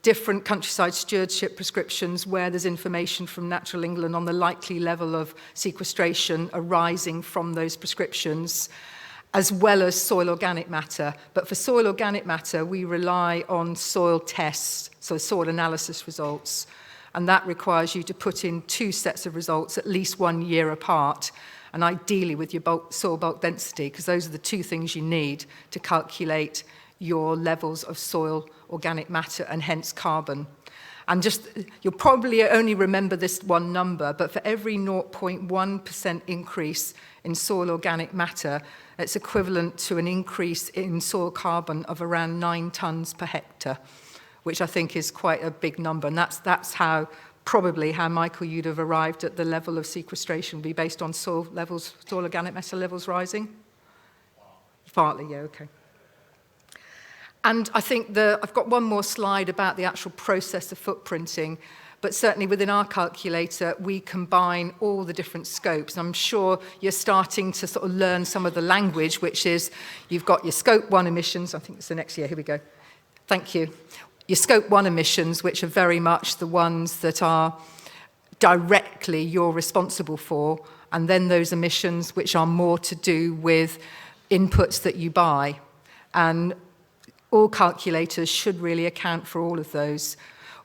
different countryside stewardship prescriptions where there's information from Natural England on the likely level of sequestration arising from those prescriptions, as well as soil organic matter. But for soil organic matter, we rely on soil tests, so soil analysis results, and that requires you to put in 2 sets of results at least 1 year apart, and ideally with your soil bulk density, because those are the 2 things you need to calculate your levels of soil organic matter and hence carbon. And you'll probably only remember this one number, but for every 0.1% increase in soil organic matter, it's equivalent to an increase in soil carbon of around 9 tonnes per hectare, which I think is quite a big number. And that's probably how, Michael, you'd have arrived at the level of sequestration, be based on soil organic matter levels rising? Partly, yeah, okay. And I think I've got one more slide about the actual process of footprinting, but certainly within our calculator, we combine all the different scopes. I'm sure you're starting to sort of learn some of the language, which is you've got your scope 1 emissions. I think it's the next year. Here we go. Thank you. Your scope 1 emissions, which are very much the ones that are directly you're responsible for, and then those emissions which are more to do with inputs that you buy. And all calculators should really account for all of those.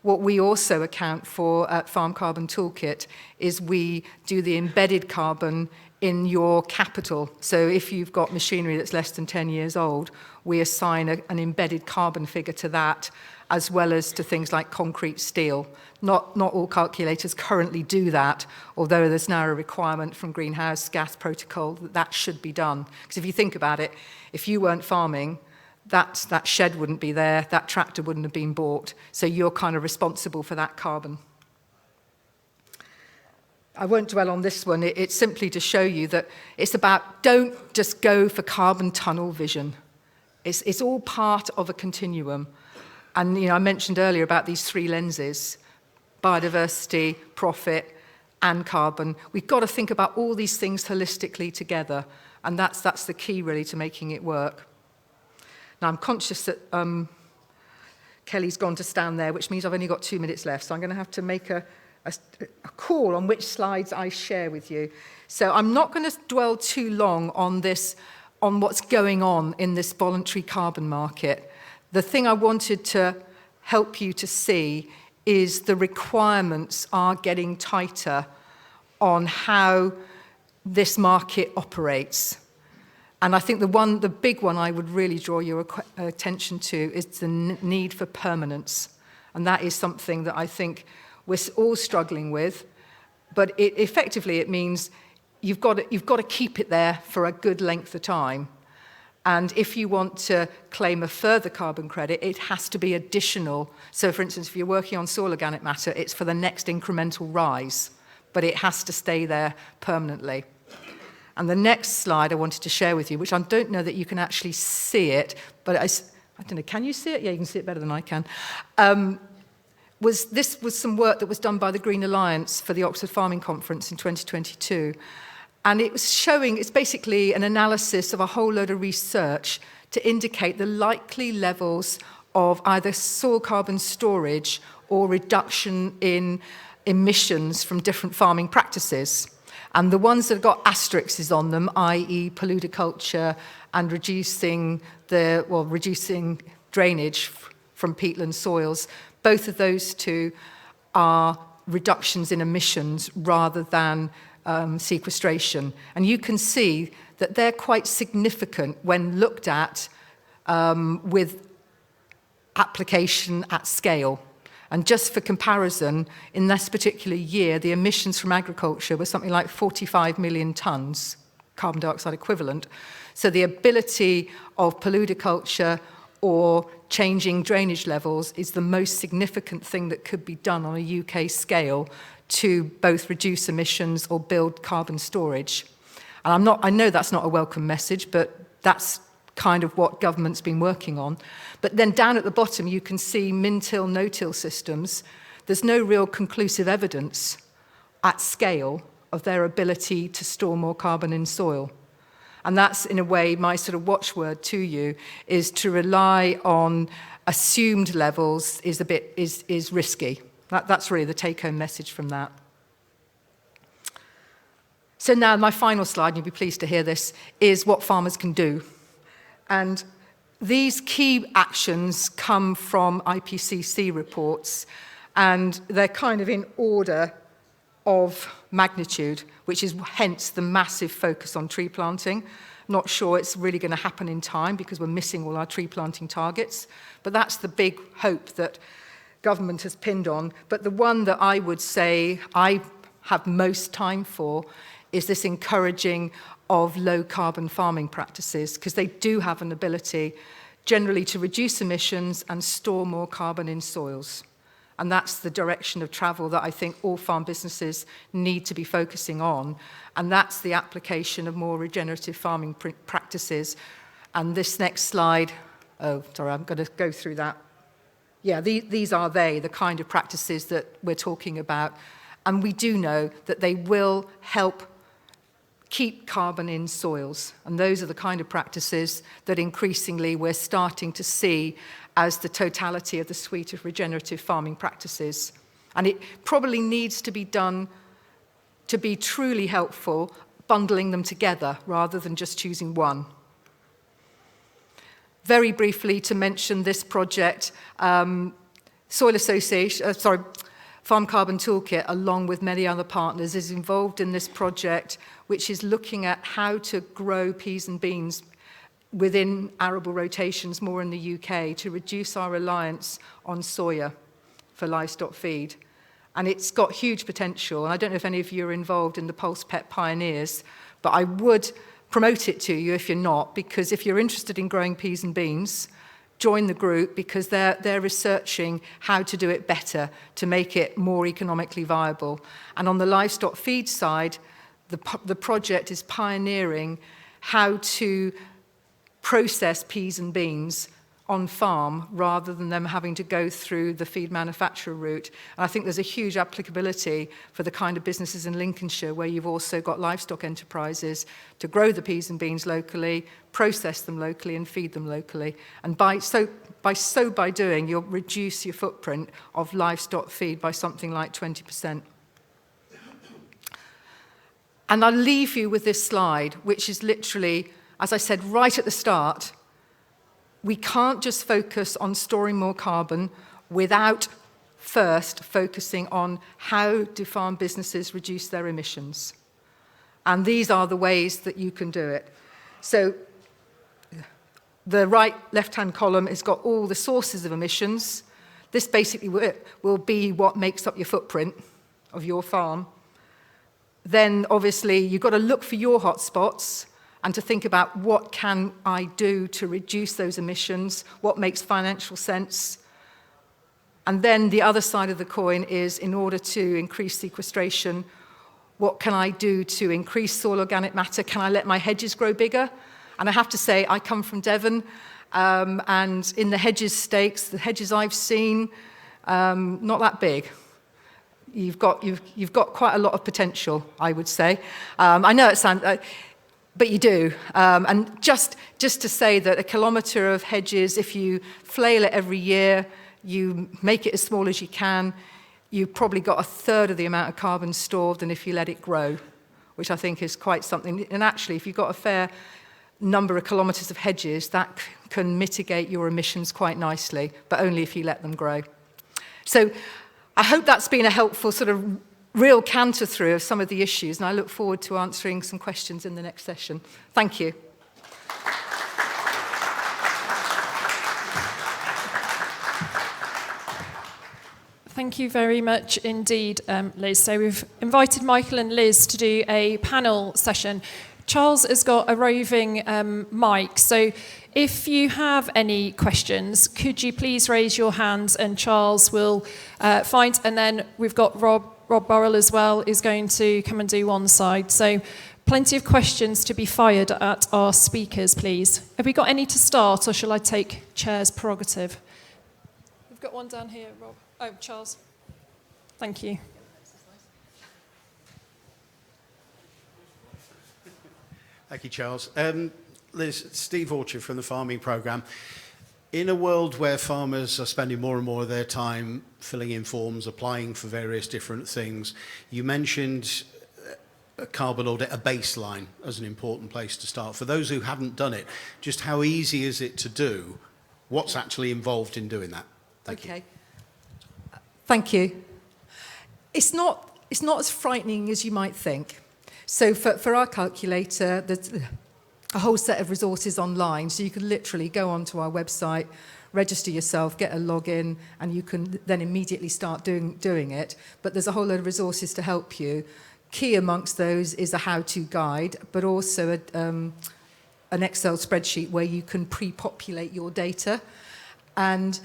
What we also account for at Farm Carbon Toolkit is we do the embedded carbon in your capital. So if you've got machinery that's less than 10 years old, we assign an embedded carbon figure to that, as well as to things like concrete steel. Not all calculators currently do that, although there's now a requirement from Greenhouse Gas Protocol that that should be done. Because if you think about it, if you weren't farming, that shed wouldn't be there, that tractor wouldn't have been bought, so you're kind of responsible for that carbon. I won't dwell on this one. It's simply to show you that it's about, don't just go for carbon tunnel vision. It's all part of a continuum. And I mentioned earlier about these three lenses: biodiversity, profit, and carbon. We've got to think about all these things holistically together, and that's the key really to making it work. Now, I'm conscious that Kelly's gone to stand there, which means I've only got 2 minutes left, so I'm going to have to make a call on which slides I share with you. So I'm not going to dwell too long on this, on what's going on in this voluntary carbon market. The thing I wanted to help you to see is the requirements are getting tighter on how this market operates. And I think the big one I would really draw your attention to is the need for permanence. And that is something that I think we're all struggling with, but effectively it means you've got to keep it there for a good length of time. And if you want to claim a further carbon credit, it has to be additional. So for instance, if you're working on soil organic matter, it's for the next incremental rise, but it has to stay there permanently. And the next slide I wanted to share with you, which I don't know that you can actually see it, but I don't know, can you see it? Yeah, you can see it better than I can. This was some work that was done by the Green Alliance for the Oxford Farming Conference in 2022. And it was showing, it's basically an analysis of a whole load of research to indicate the likely levels of either soil carbon storage or reduction in emissions from different farming practices. And the ones that have got asterisks on them, i.e. polluticulture and reducing drainage from peatland soils, both of those two are reductions in emissions rather than sequestration. And you can see that they're quite significant when looked at with application at scale. And just for comparison, in this particular year, the emissions from agriculture were something like 45 million tonnes, carbon dioxide equivalent. So the ability of polluticulture or changing drainage levels is the most significant thing that could be done on a UK scale to both reduce emissions or build carbon storage. And I know that's not a welcome message, but that's kind of what government's been working on. But then down at the bottom, you can see min-till, no-till systems. There's no real conclusive evidence at scale of their ability to store more carbon in soil. And that's, in a way, my sort of watchword to you, is to rely on assumed levels is risky. That's really the take-home message from that. So now my final slide, and you'll be pleased to hear this, is what farmers can do. And these key actions come from IPCC reports, and they're kind of in order of magnitude, which is hence the massive focus on tree planting. Not sure it's really going to happen in time because we're missing all our tree planting targets, but that's the big hope that government has pinned on. But the one that I would say I have most time for is this encouraging of low carbon farming practices, because they do have an ability generally to reduce emissions and store more carbon in soils. And that's the direction of travel that I think all farm businesses need to be focusing on. And that's the application of more regenerative farming practices. And this next slide, I'm going to go through that. Yeah, these are the kind of practices that we're talking about. And we do know that they will help keep carbon in soils. And those are the kind of practices that increasingly we're starting to see as the totality of the suite of regenerative farming practices. And it probably needs to be done to be truly helpful, bundling them together rather than just choosing one. Very briefly to mention this project, Farm Carbon Toolkit, along with many other partners, is involved in this project, which is looking at how to grow peas and beans within arable rotations more in the UK to reduce our reliance on soya for livestock feed. And it's got huge potential. And I don't know if any of you are involved in the Pulse Pet Pioneers, but I would promote it to you if you're not, because if you're interested in growing peas and beans, join the group, because they're researching how to do it better to make it more economically viable. And on the livestock feed side, the project is pioneering how to process peas and beans on farm rather than them having to go through the feed manufacturer route. And I think there's a huge applicability for the kind of businesses in Lincolnshire where you've also got livestock enterprises to grow the peas and beans locally, process them locally and feed them locally. And by doing, you'll reduce your footprint of livestock feed by something like 20%. And I'll leave you with this slide, which is literally, as I said right at the start, we can't just focus on storing more carbon without first focusing on how do farm businesses reduce their emissions. And these are the ways that you can do it. So the right left-hand column has got all the sources of emissions. This basically will be what makes up your footprint of your farm. Then obviously you've got to look for your hotspots and to think about what can I do to reduce those emissions, what makes financial sense. And then the other side of the coin is, in order to increase sequestration, what can I do to increase soil organic matter? Can I let my hedges grow bigger? And I have to say, I come from Devon, and in the hedges stakes, the hedges I've seen, not that big. You've got quite a lot of potential, I would say. I know it sounds... but you do. And just to say that a kilometre of hedges, if you flail it every year, you make it as small as you can, you've probably got a third of the amount of carbon stored than if you let it grow, which I think is quite something. And actually, if you've got a fair number of kilometres of hedges, that can mitigate your emissions quite nicely, but only if you let them grow. So I hope that's been a helpful sort of real canter through of some of the issues, and I look forward to answering some questions in the next session. Thank you. Thank you very much indeed, Liz. So we've invited Michael and Liz to do a panel session. Charles has got a roving mic, so if you have any questions, could you please raise your hands and Charles will find, and then we've got Rob Burrell as well is going to come and do one side. So plenty of questions to be fired at our speakers, please. Have we got any to start, or shall I take chair's prerogative? We've got one down here, Rob. Oh, Charles. Thank you. Thank you, Charles. Liz, Steve Orchard from the Farming Programme. In a world where farmers are spending more and more of their time filling in forms, applying for various different things, you mentioned a carbon audit, a baseline, as an important place to start. For those who haven't done it, just how easy is it to do? What's actually involved in doing that? Thank you. Thank you. It's not as frightening as you might think. So for our calculator, there's a whole set of resources online, so you can literally go onto our website, register yourself, get a login, and you can then immediately start doing it. But there's a whole load of resources to help you. Key amongst those is a how-to guide, but also an Excel spreadsheet where you can pre-populate your data. And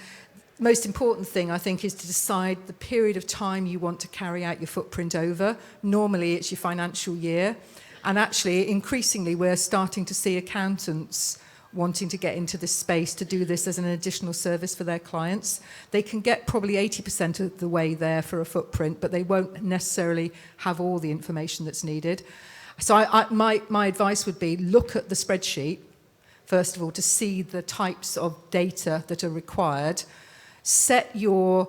most important thing, I think, is to decide the period of time you want to carry out your footprint over. Normally, it's your financial year. And actually, increasingly, we're starting to see accountants wanting to get into this space to do this as an additional service for their clients. They can get probably 80% of the way there for a footprint, but they won't necessarily have all the information that's needed. So my advice would be look at the spreadsheet, first of all, to see the types of data that are required. Set your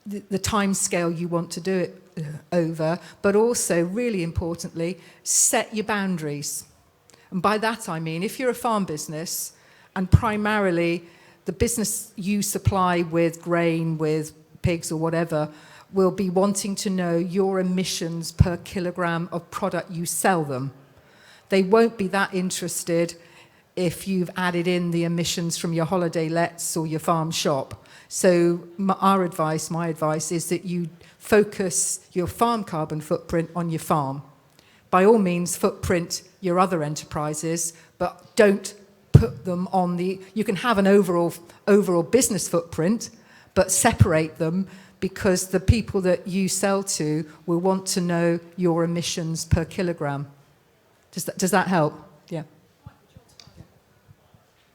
the time scale you want to do it over, but also, really importantly, set your boundaries. And by that I mean, if you're a farm business, and primarily the business you supply with grain, with pigs or whatever, will be wanting to know your emissions per kilogram of product you sell them. They won't be that interested if you've added in the emissions from your holiday lets or your farm shop. So my advice is that you focus your farm carbon footprint on your farm. By all means, footprint your other enterprises, but don't put them on the... You can have an overall business footprint, but separate them, because the people that you sell to will want to know your emissions per kilogram. Does that help? Yeah.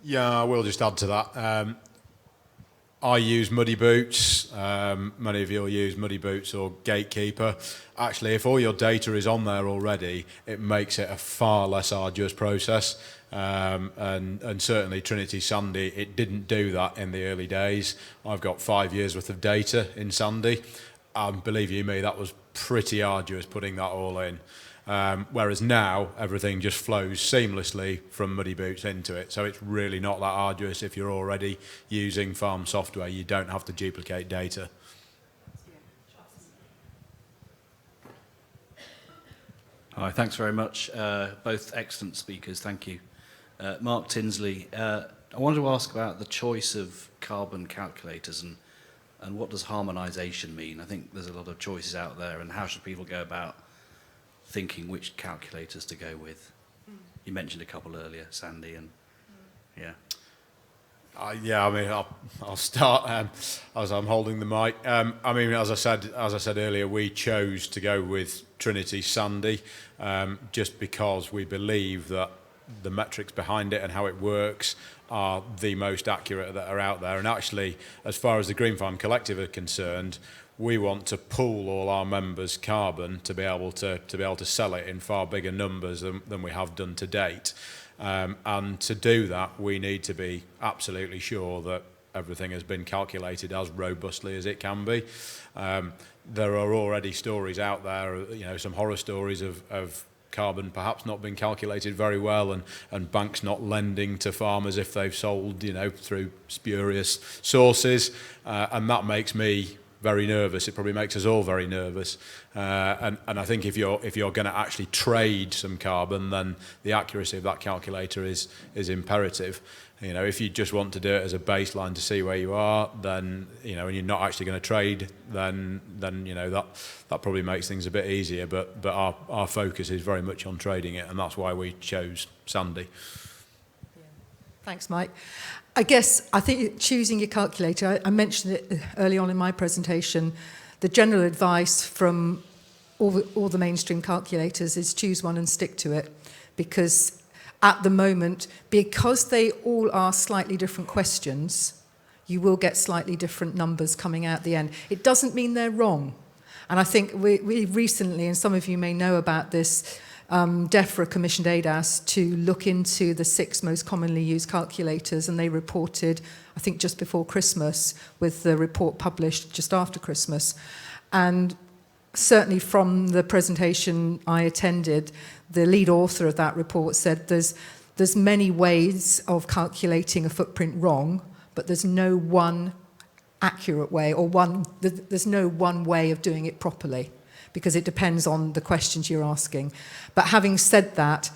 Yeah, I will just add to that. I use Muddy Boots. Many of you will use Muddy Boots or Gatekeeper. Actually, if all your data is on there already, it makes it a far less arduous process. And certainly Trinity Sandy, it didn't do that in the early days. I've got 5 years worth of data in Sandy. Believe you me, that was pretty arduous putting that all in. Whereas now, everything just flows seamlessly from Muddy Boots into it. So it's really not that arduous if you're already using farm software. You don't have to duplicate data. Hi, thanks very much. Both excellent speakers, thank you. Mark Tinsley, I wanted to ask about the choice of carbon calculators and what does harmonisation mean? I think there's a lot of choices out there, and how should people go about thinking which calculators to go with? You mentioned a couple earlier, Sandy, and yeah. Yeah, I mean, I'll start as I'm holding the mic. I mean, as I said earlier, we chose to go with Trinity Sandy just because we believe that the metrics behind it and how it works are the most accurate that are out there. And actually, as far as the Green Farm Collective are concerned, we want to pool all our members' carbon to be able to sell it in far bigger numbers than we have done to date. And to do that, we need to be absolutely sure that everything has been calculated as robustly as it can be. There are already stories out there, you know, some horror stories of carbon perhaps not being calculated very well, and banks not lending to farmers if they've sold, you know, through spurious sources, and that makes me very nervous. It probably makes us all very nervous, and I think if you're going to actually trade some carbon, then the accuracy of that calculator is imperative. You know, if you just want to do it as a baseline to see where you are, then, you know, and you're not actually going to trade, then you know, that probably makes things a bit easier. But our focus is very much on trading it, and that's why we chose Sandy. Yeah. Thanks, Mike. I think choosing your calculator, I mentioned it early on in my presentation, the general advice from all the mainstream calculators is choose one and stick to it, because at the moment, because they all are slightly different questions, you will get slightly different numbers coming out at the end. It doesn't mean they're wrong. And I think we recently, and some of you may know about this, DEFRA commissioned ADAS to look into the 6 most commonly used calculators, and they reported, I think, just before Christmas, with the report published just after Christmas. And certainly from the presentation I attended, the lead author of that report said there's many ways of calculating a footprint wrong, but there's no one accurate way, or there's no one way of doing it properly, because it depends on the questions you're asking. But having said that,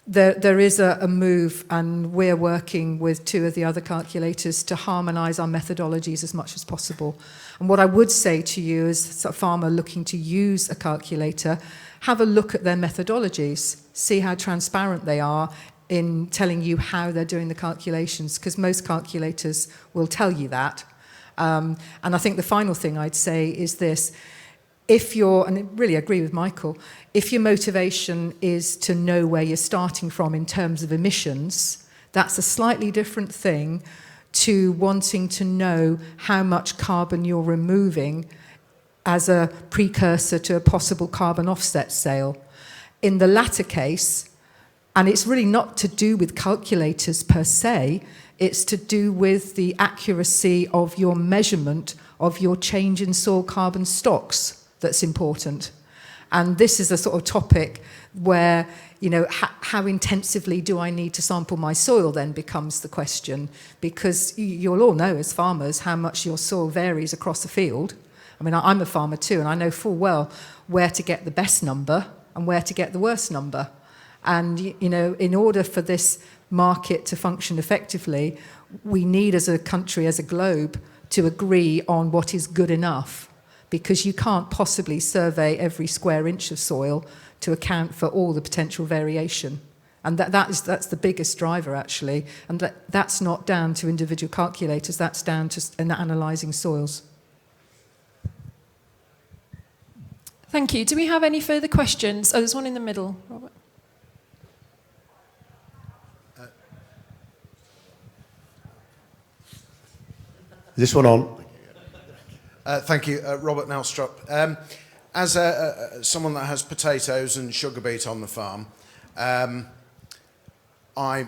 there is a move, and we're working with 2 of the other calculators to harmonise our methodologies as much as possible. And what I would say to you as a farmer looking to use a calculator, have a look at their methodologies, see how transparent they are in telling you how they're doing the calculations, because most calculators will tell you that. And I think the final thing I'd say is this: if you're, and I really agree with Michael, if your motivation is to know where you're starting from in terms of emissions, that's a slightly different thing to wanting to know how much carbon you're removing as a precursor to a possible carbon offset sale. In the latter case, and it's really not to do with calculators per se, it's to do with the accuracy of your measurement of your change in soil carbon stocks that's important. And this is a sort of topic where, you know, how intensively do I need to sample my soil then becomes the question, because you'll all know as farmers how much your soil varies across a field. I mean, I'm a farmer too, and I know full well where to get the best number and where to get the worst number. And, you know, in order for this market to function effectively, we need as a country, as a globe, to agree on what is good enough, because you can't possibly survey every square inch of soil to account for all the potential variation. And that's the biggest driver, actually. And that's not down to individual calculators, that's down to analysing soils. Thank you. Do we have any further questions? Oh, there's one in the middle, Robert. Is this one on? Thank you, Robert Nelstrup. As someone that has potatoes and sugar beet on the farm, I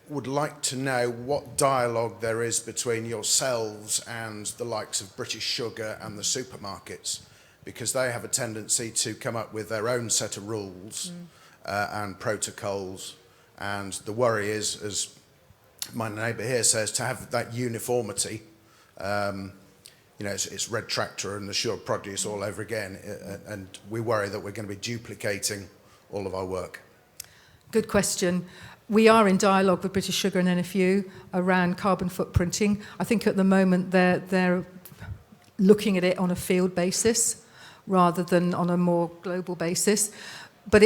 would like to know what dialogue there is between yourselves and the likes of British Sugar and the supermarkets, because they have a tendency to come up with their own set of rules and protocols, and the worry is, as my neighbour here says, to have that uniformity. You know, it's Red Tractor and Assured Produce all over again, and we worry that we're going to be duplicating all of our work. Good question. We are in dialogue with British Sugar and NFU around carbon footprinting. I think at the moment they're looking at it on a field basis rather than on a more global basis. But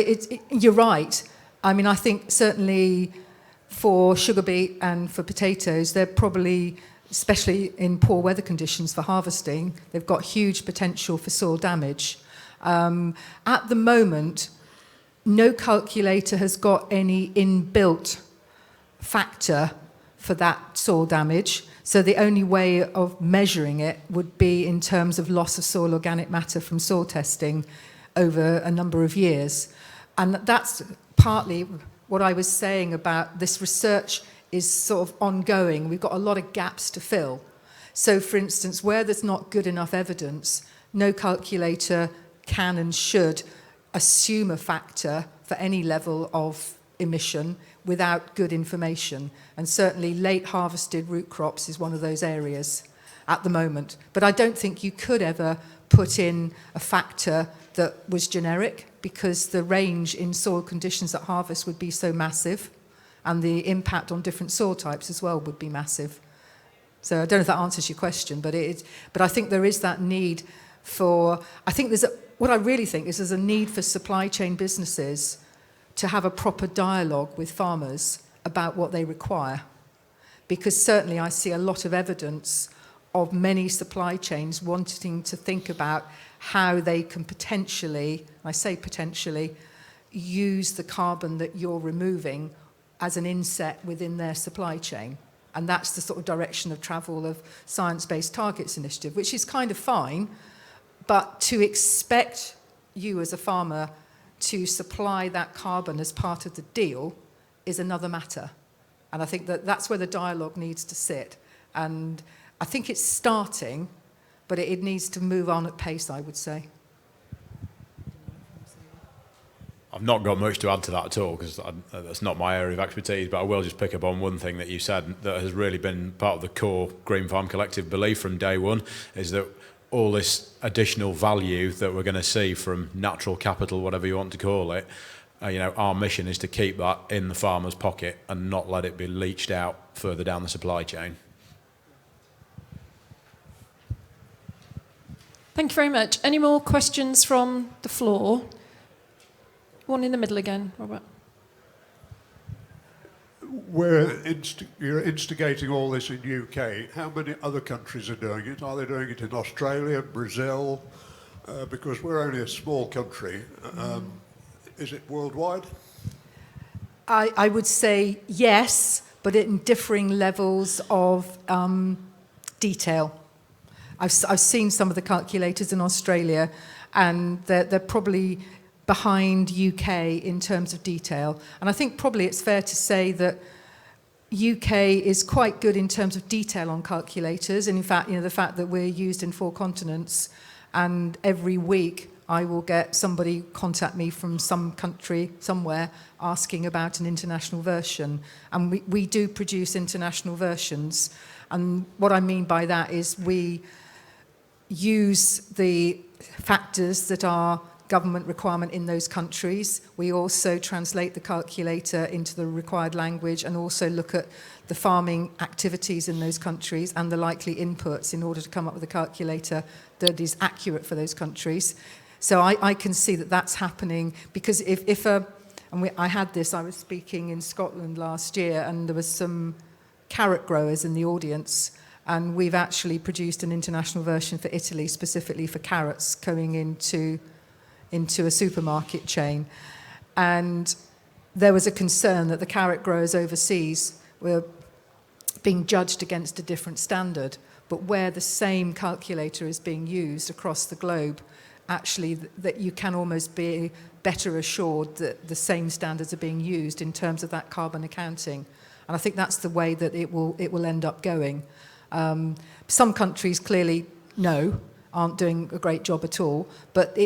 you're right. I mean, I think certainly for sugar beet and for potatoes, they're probably, especially in poor weather conditions for harvesting, they've got huge potential for soil damage. At the moment, no calculator has got any inbuilt factor for that soil damage. So the only way of measuring it would be in terms of loss of soil organic matter from soil testing over a number of years. And that's partly what I was saying about this research is sort of ongoing. We've got a lot of gaps to fill. So for instance, where there's not good enough evidence, no calculator can and should assume a factor for any level of emission without good information. And certainly late harvested root crops is one of those areas at the moment. But I don't think you could ever put in a factor that was generic, because the range in soil conditions at harvest would be so massive, and the impact on different soil types as well would be massive. So I don't know if that answers your question, but I think there is that need for, what I really think is there's a need for supply chain businesses to have a proper dialogue with farmers about what they require. Because certainly I see a lot of evidence of many supply chains wanting to think about how they can potentially, I say potentially, use the carbon that you're removing as an inset within their supply chain. And that's the sort of direction of travel of Science-Based Targets Initiative, which is kind of fine, but to expect you as a farmer to supply that carbon as part of the deal is another matter. And I think that that's where the dialogue needs to sit. And I think it's starting, but it needs to move on at pace, I would say. I've not got much to add to that at all, because that's not my area of expertise, but I will just pick up on one thing that you said that has really been part of the core Green Farm Collective belief from day one, is that all this additional value that we're going to see from natural capital, whatever you want to call it, our mission is to keep that in the farmer's pocket and not let it be leached out further down the supply chain. Thank you very much. Any more questions from the floor? One in the middle again, Robert. You're instigating all this in UK. How many other countries are doing it? Are they doing it in Australia, Brazil? Because we're only a small country. Is it worldwide? I would say yes, but in differing levels of detail. I've seen some of the calculators in Australia, and they're probably behind UK in terms of detail. And I think probably it's fair to say that UK is quite good in terms of detail on calculators. And in fact, the fact that we're used in 4 continents, and every week I will get somebody contact me from some country somewhere asking about an international version. And we do produce international versions. And what I mean by that is we use the factors that are government requirement in those countries. We also translate the calculator into the required language and also look at the farming activities in those countries and the likely inputs in order to come up with a calculator that is accurate for those countries. So I can see that that's happening, because I had this, I was speaking in Scotland last year, and there was some carrot growers in the audience, and we've actually produced an international version for Italy specifically for carrots going into a supermarket chain. And there was a concern that the carrot growers overseas were being judged against a different standard, but where the same calculator is being used across the globe, actually that you can almost be better assured that the same standards are being used in terms of that carbon accounting. And I think that's the way that it will end up going. Some countries clearly aren't doing a great job at all. But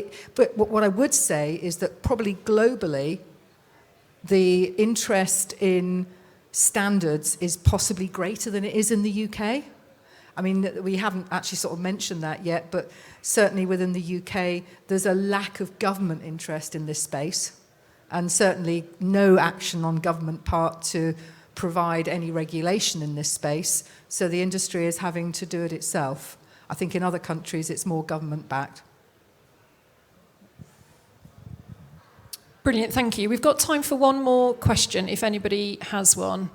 what I would say is that probably globally, the interest in standards is possibly greater than it is in the UK. I mean, we haven't actually sort of mentioned that yet, but certainly within the UK, there's a lack of government interest in this space, and certainly no action on government part to provide any regulation in this space. So the industry is having to do it itself. I think in other countries, it's more government-backed. Brilliant, thank you. We've got time for one more question, if anybody has one.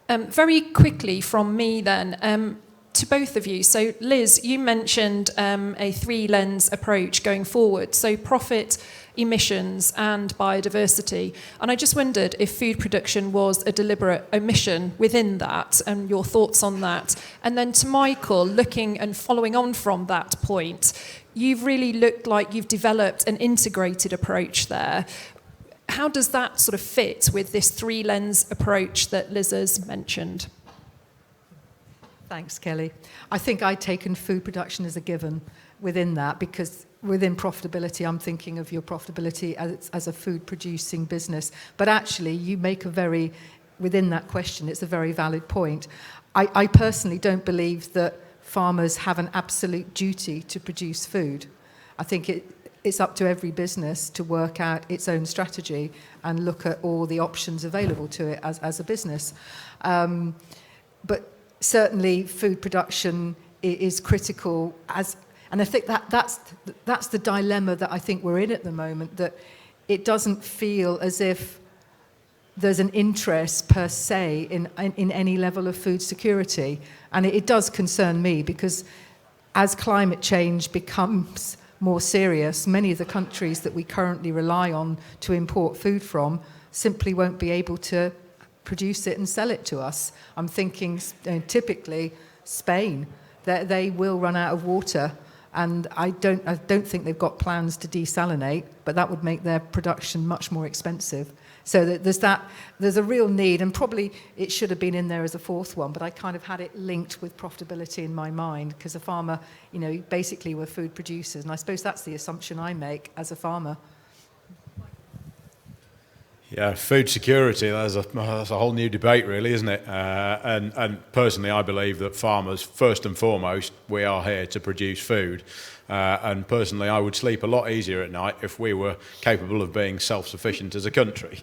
Very quickly from me then, to both of you. So Liz, you mentioned a three-lens approach going forward, so profit, emissions and biodiversity. And I just wondered if food production was a deliberate omission within that, and your thoughts on that. And then to Michael, looking and following on from that point, you've really looked like you've developed an integrated approach there. How does that sort of fit with this three-lens approach that Liz has mentioned? Thanks, Kelly. I think I'd taken food production as a given within that, because within profitability, I'm thinking of your profitability as a food-producing business. But actually, you make within that question, it's a very valid point. I personally don't believe that farmers have an absolute duty to produce food. I think it's up to every business to work out its own strategy and look at all the options available to it as a business. But certainly food production is critical, and I think that's the dilemma that I think we're in at the moment, that it doesn't feel as if there's an interest per se in any level of food security. And it does concern me, because as climate change becomes more serious, many of the countries that we currently rely on to import food from simply won't be able to produce it and sell it to us. I'm thinking typically Spain, that they will run out of water, and I don't think they've got plans to desalinate, but that would make their production much more expensive. So there's a real need, and probably it should have been in there as a fourth one, but I kind of had it linked with profitability in my mind, because a farmer, basically we're food producers, and I suppose that's the assumption I make as a farmer. Yeah, food security, that's a whole new debate really, isn't it? And personally, I believe that farmers, first and foremost, we are here to produce food. And personally, I would sleep a lot easier at night if we were capable of being self-sufficient as a country.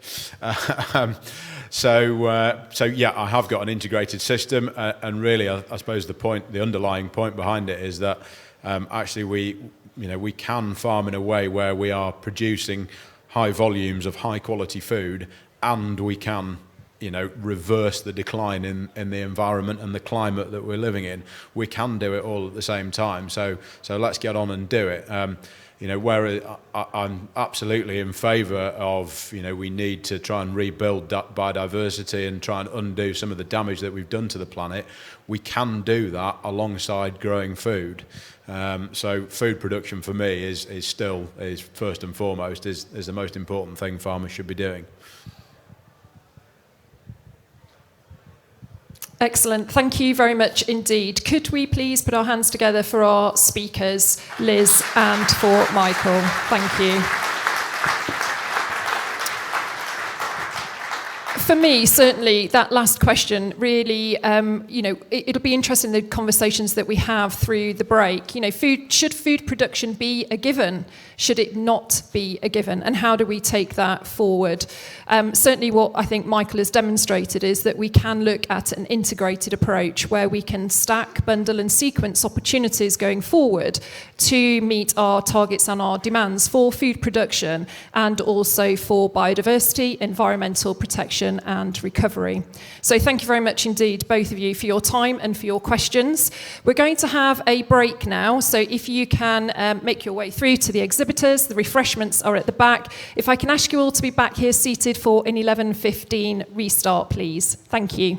So yeah, I have got an integrated system, and really, I suppose the underlying point behind it is that actually we can farm in a way where we are producing high volumes of high quality food, and we can reverse the decline in the environment and the climate that we're living in. We can do it all at the same time, so let's get on and do it. Where I'm absolutely in favour of, we need to try and rebuild that biodiversity and try and undo some of the damage that we've done to the planet. We can do that alongside growing food. So food production for me is first and foremost is the most important thing farmers should be doing. Excellent. Thank you very much indeed. Could we please put our hands together for our speakers, Liz and for Michael? Thank you. for me, certainly, that last question really, it'll be interesting, the conversations that we have through the break. Should food production be a given? Should it not be a given? And how do we take that forward? Certainly what I think Michael has demonstrated is that we can look at an integrated approach where we can stack, bundle and sequence opportunities going forward to meet our targets and our demands for food production and also for biodiversity, environmental protection and recovery. So thank you very much indeed, both of you, for your time and for your questions. We're going to have a break now, so if you can make your way through to the exhibitors, the refreshments are at the back. If I can ask you all to be back here seated for an 11:15 restart, please. Thank you.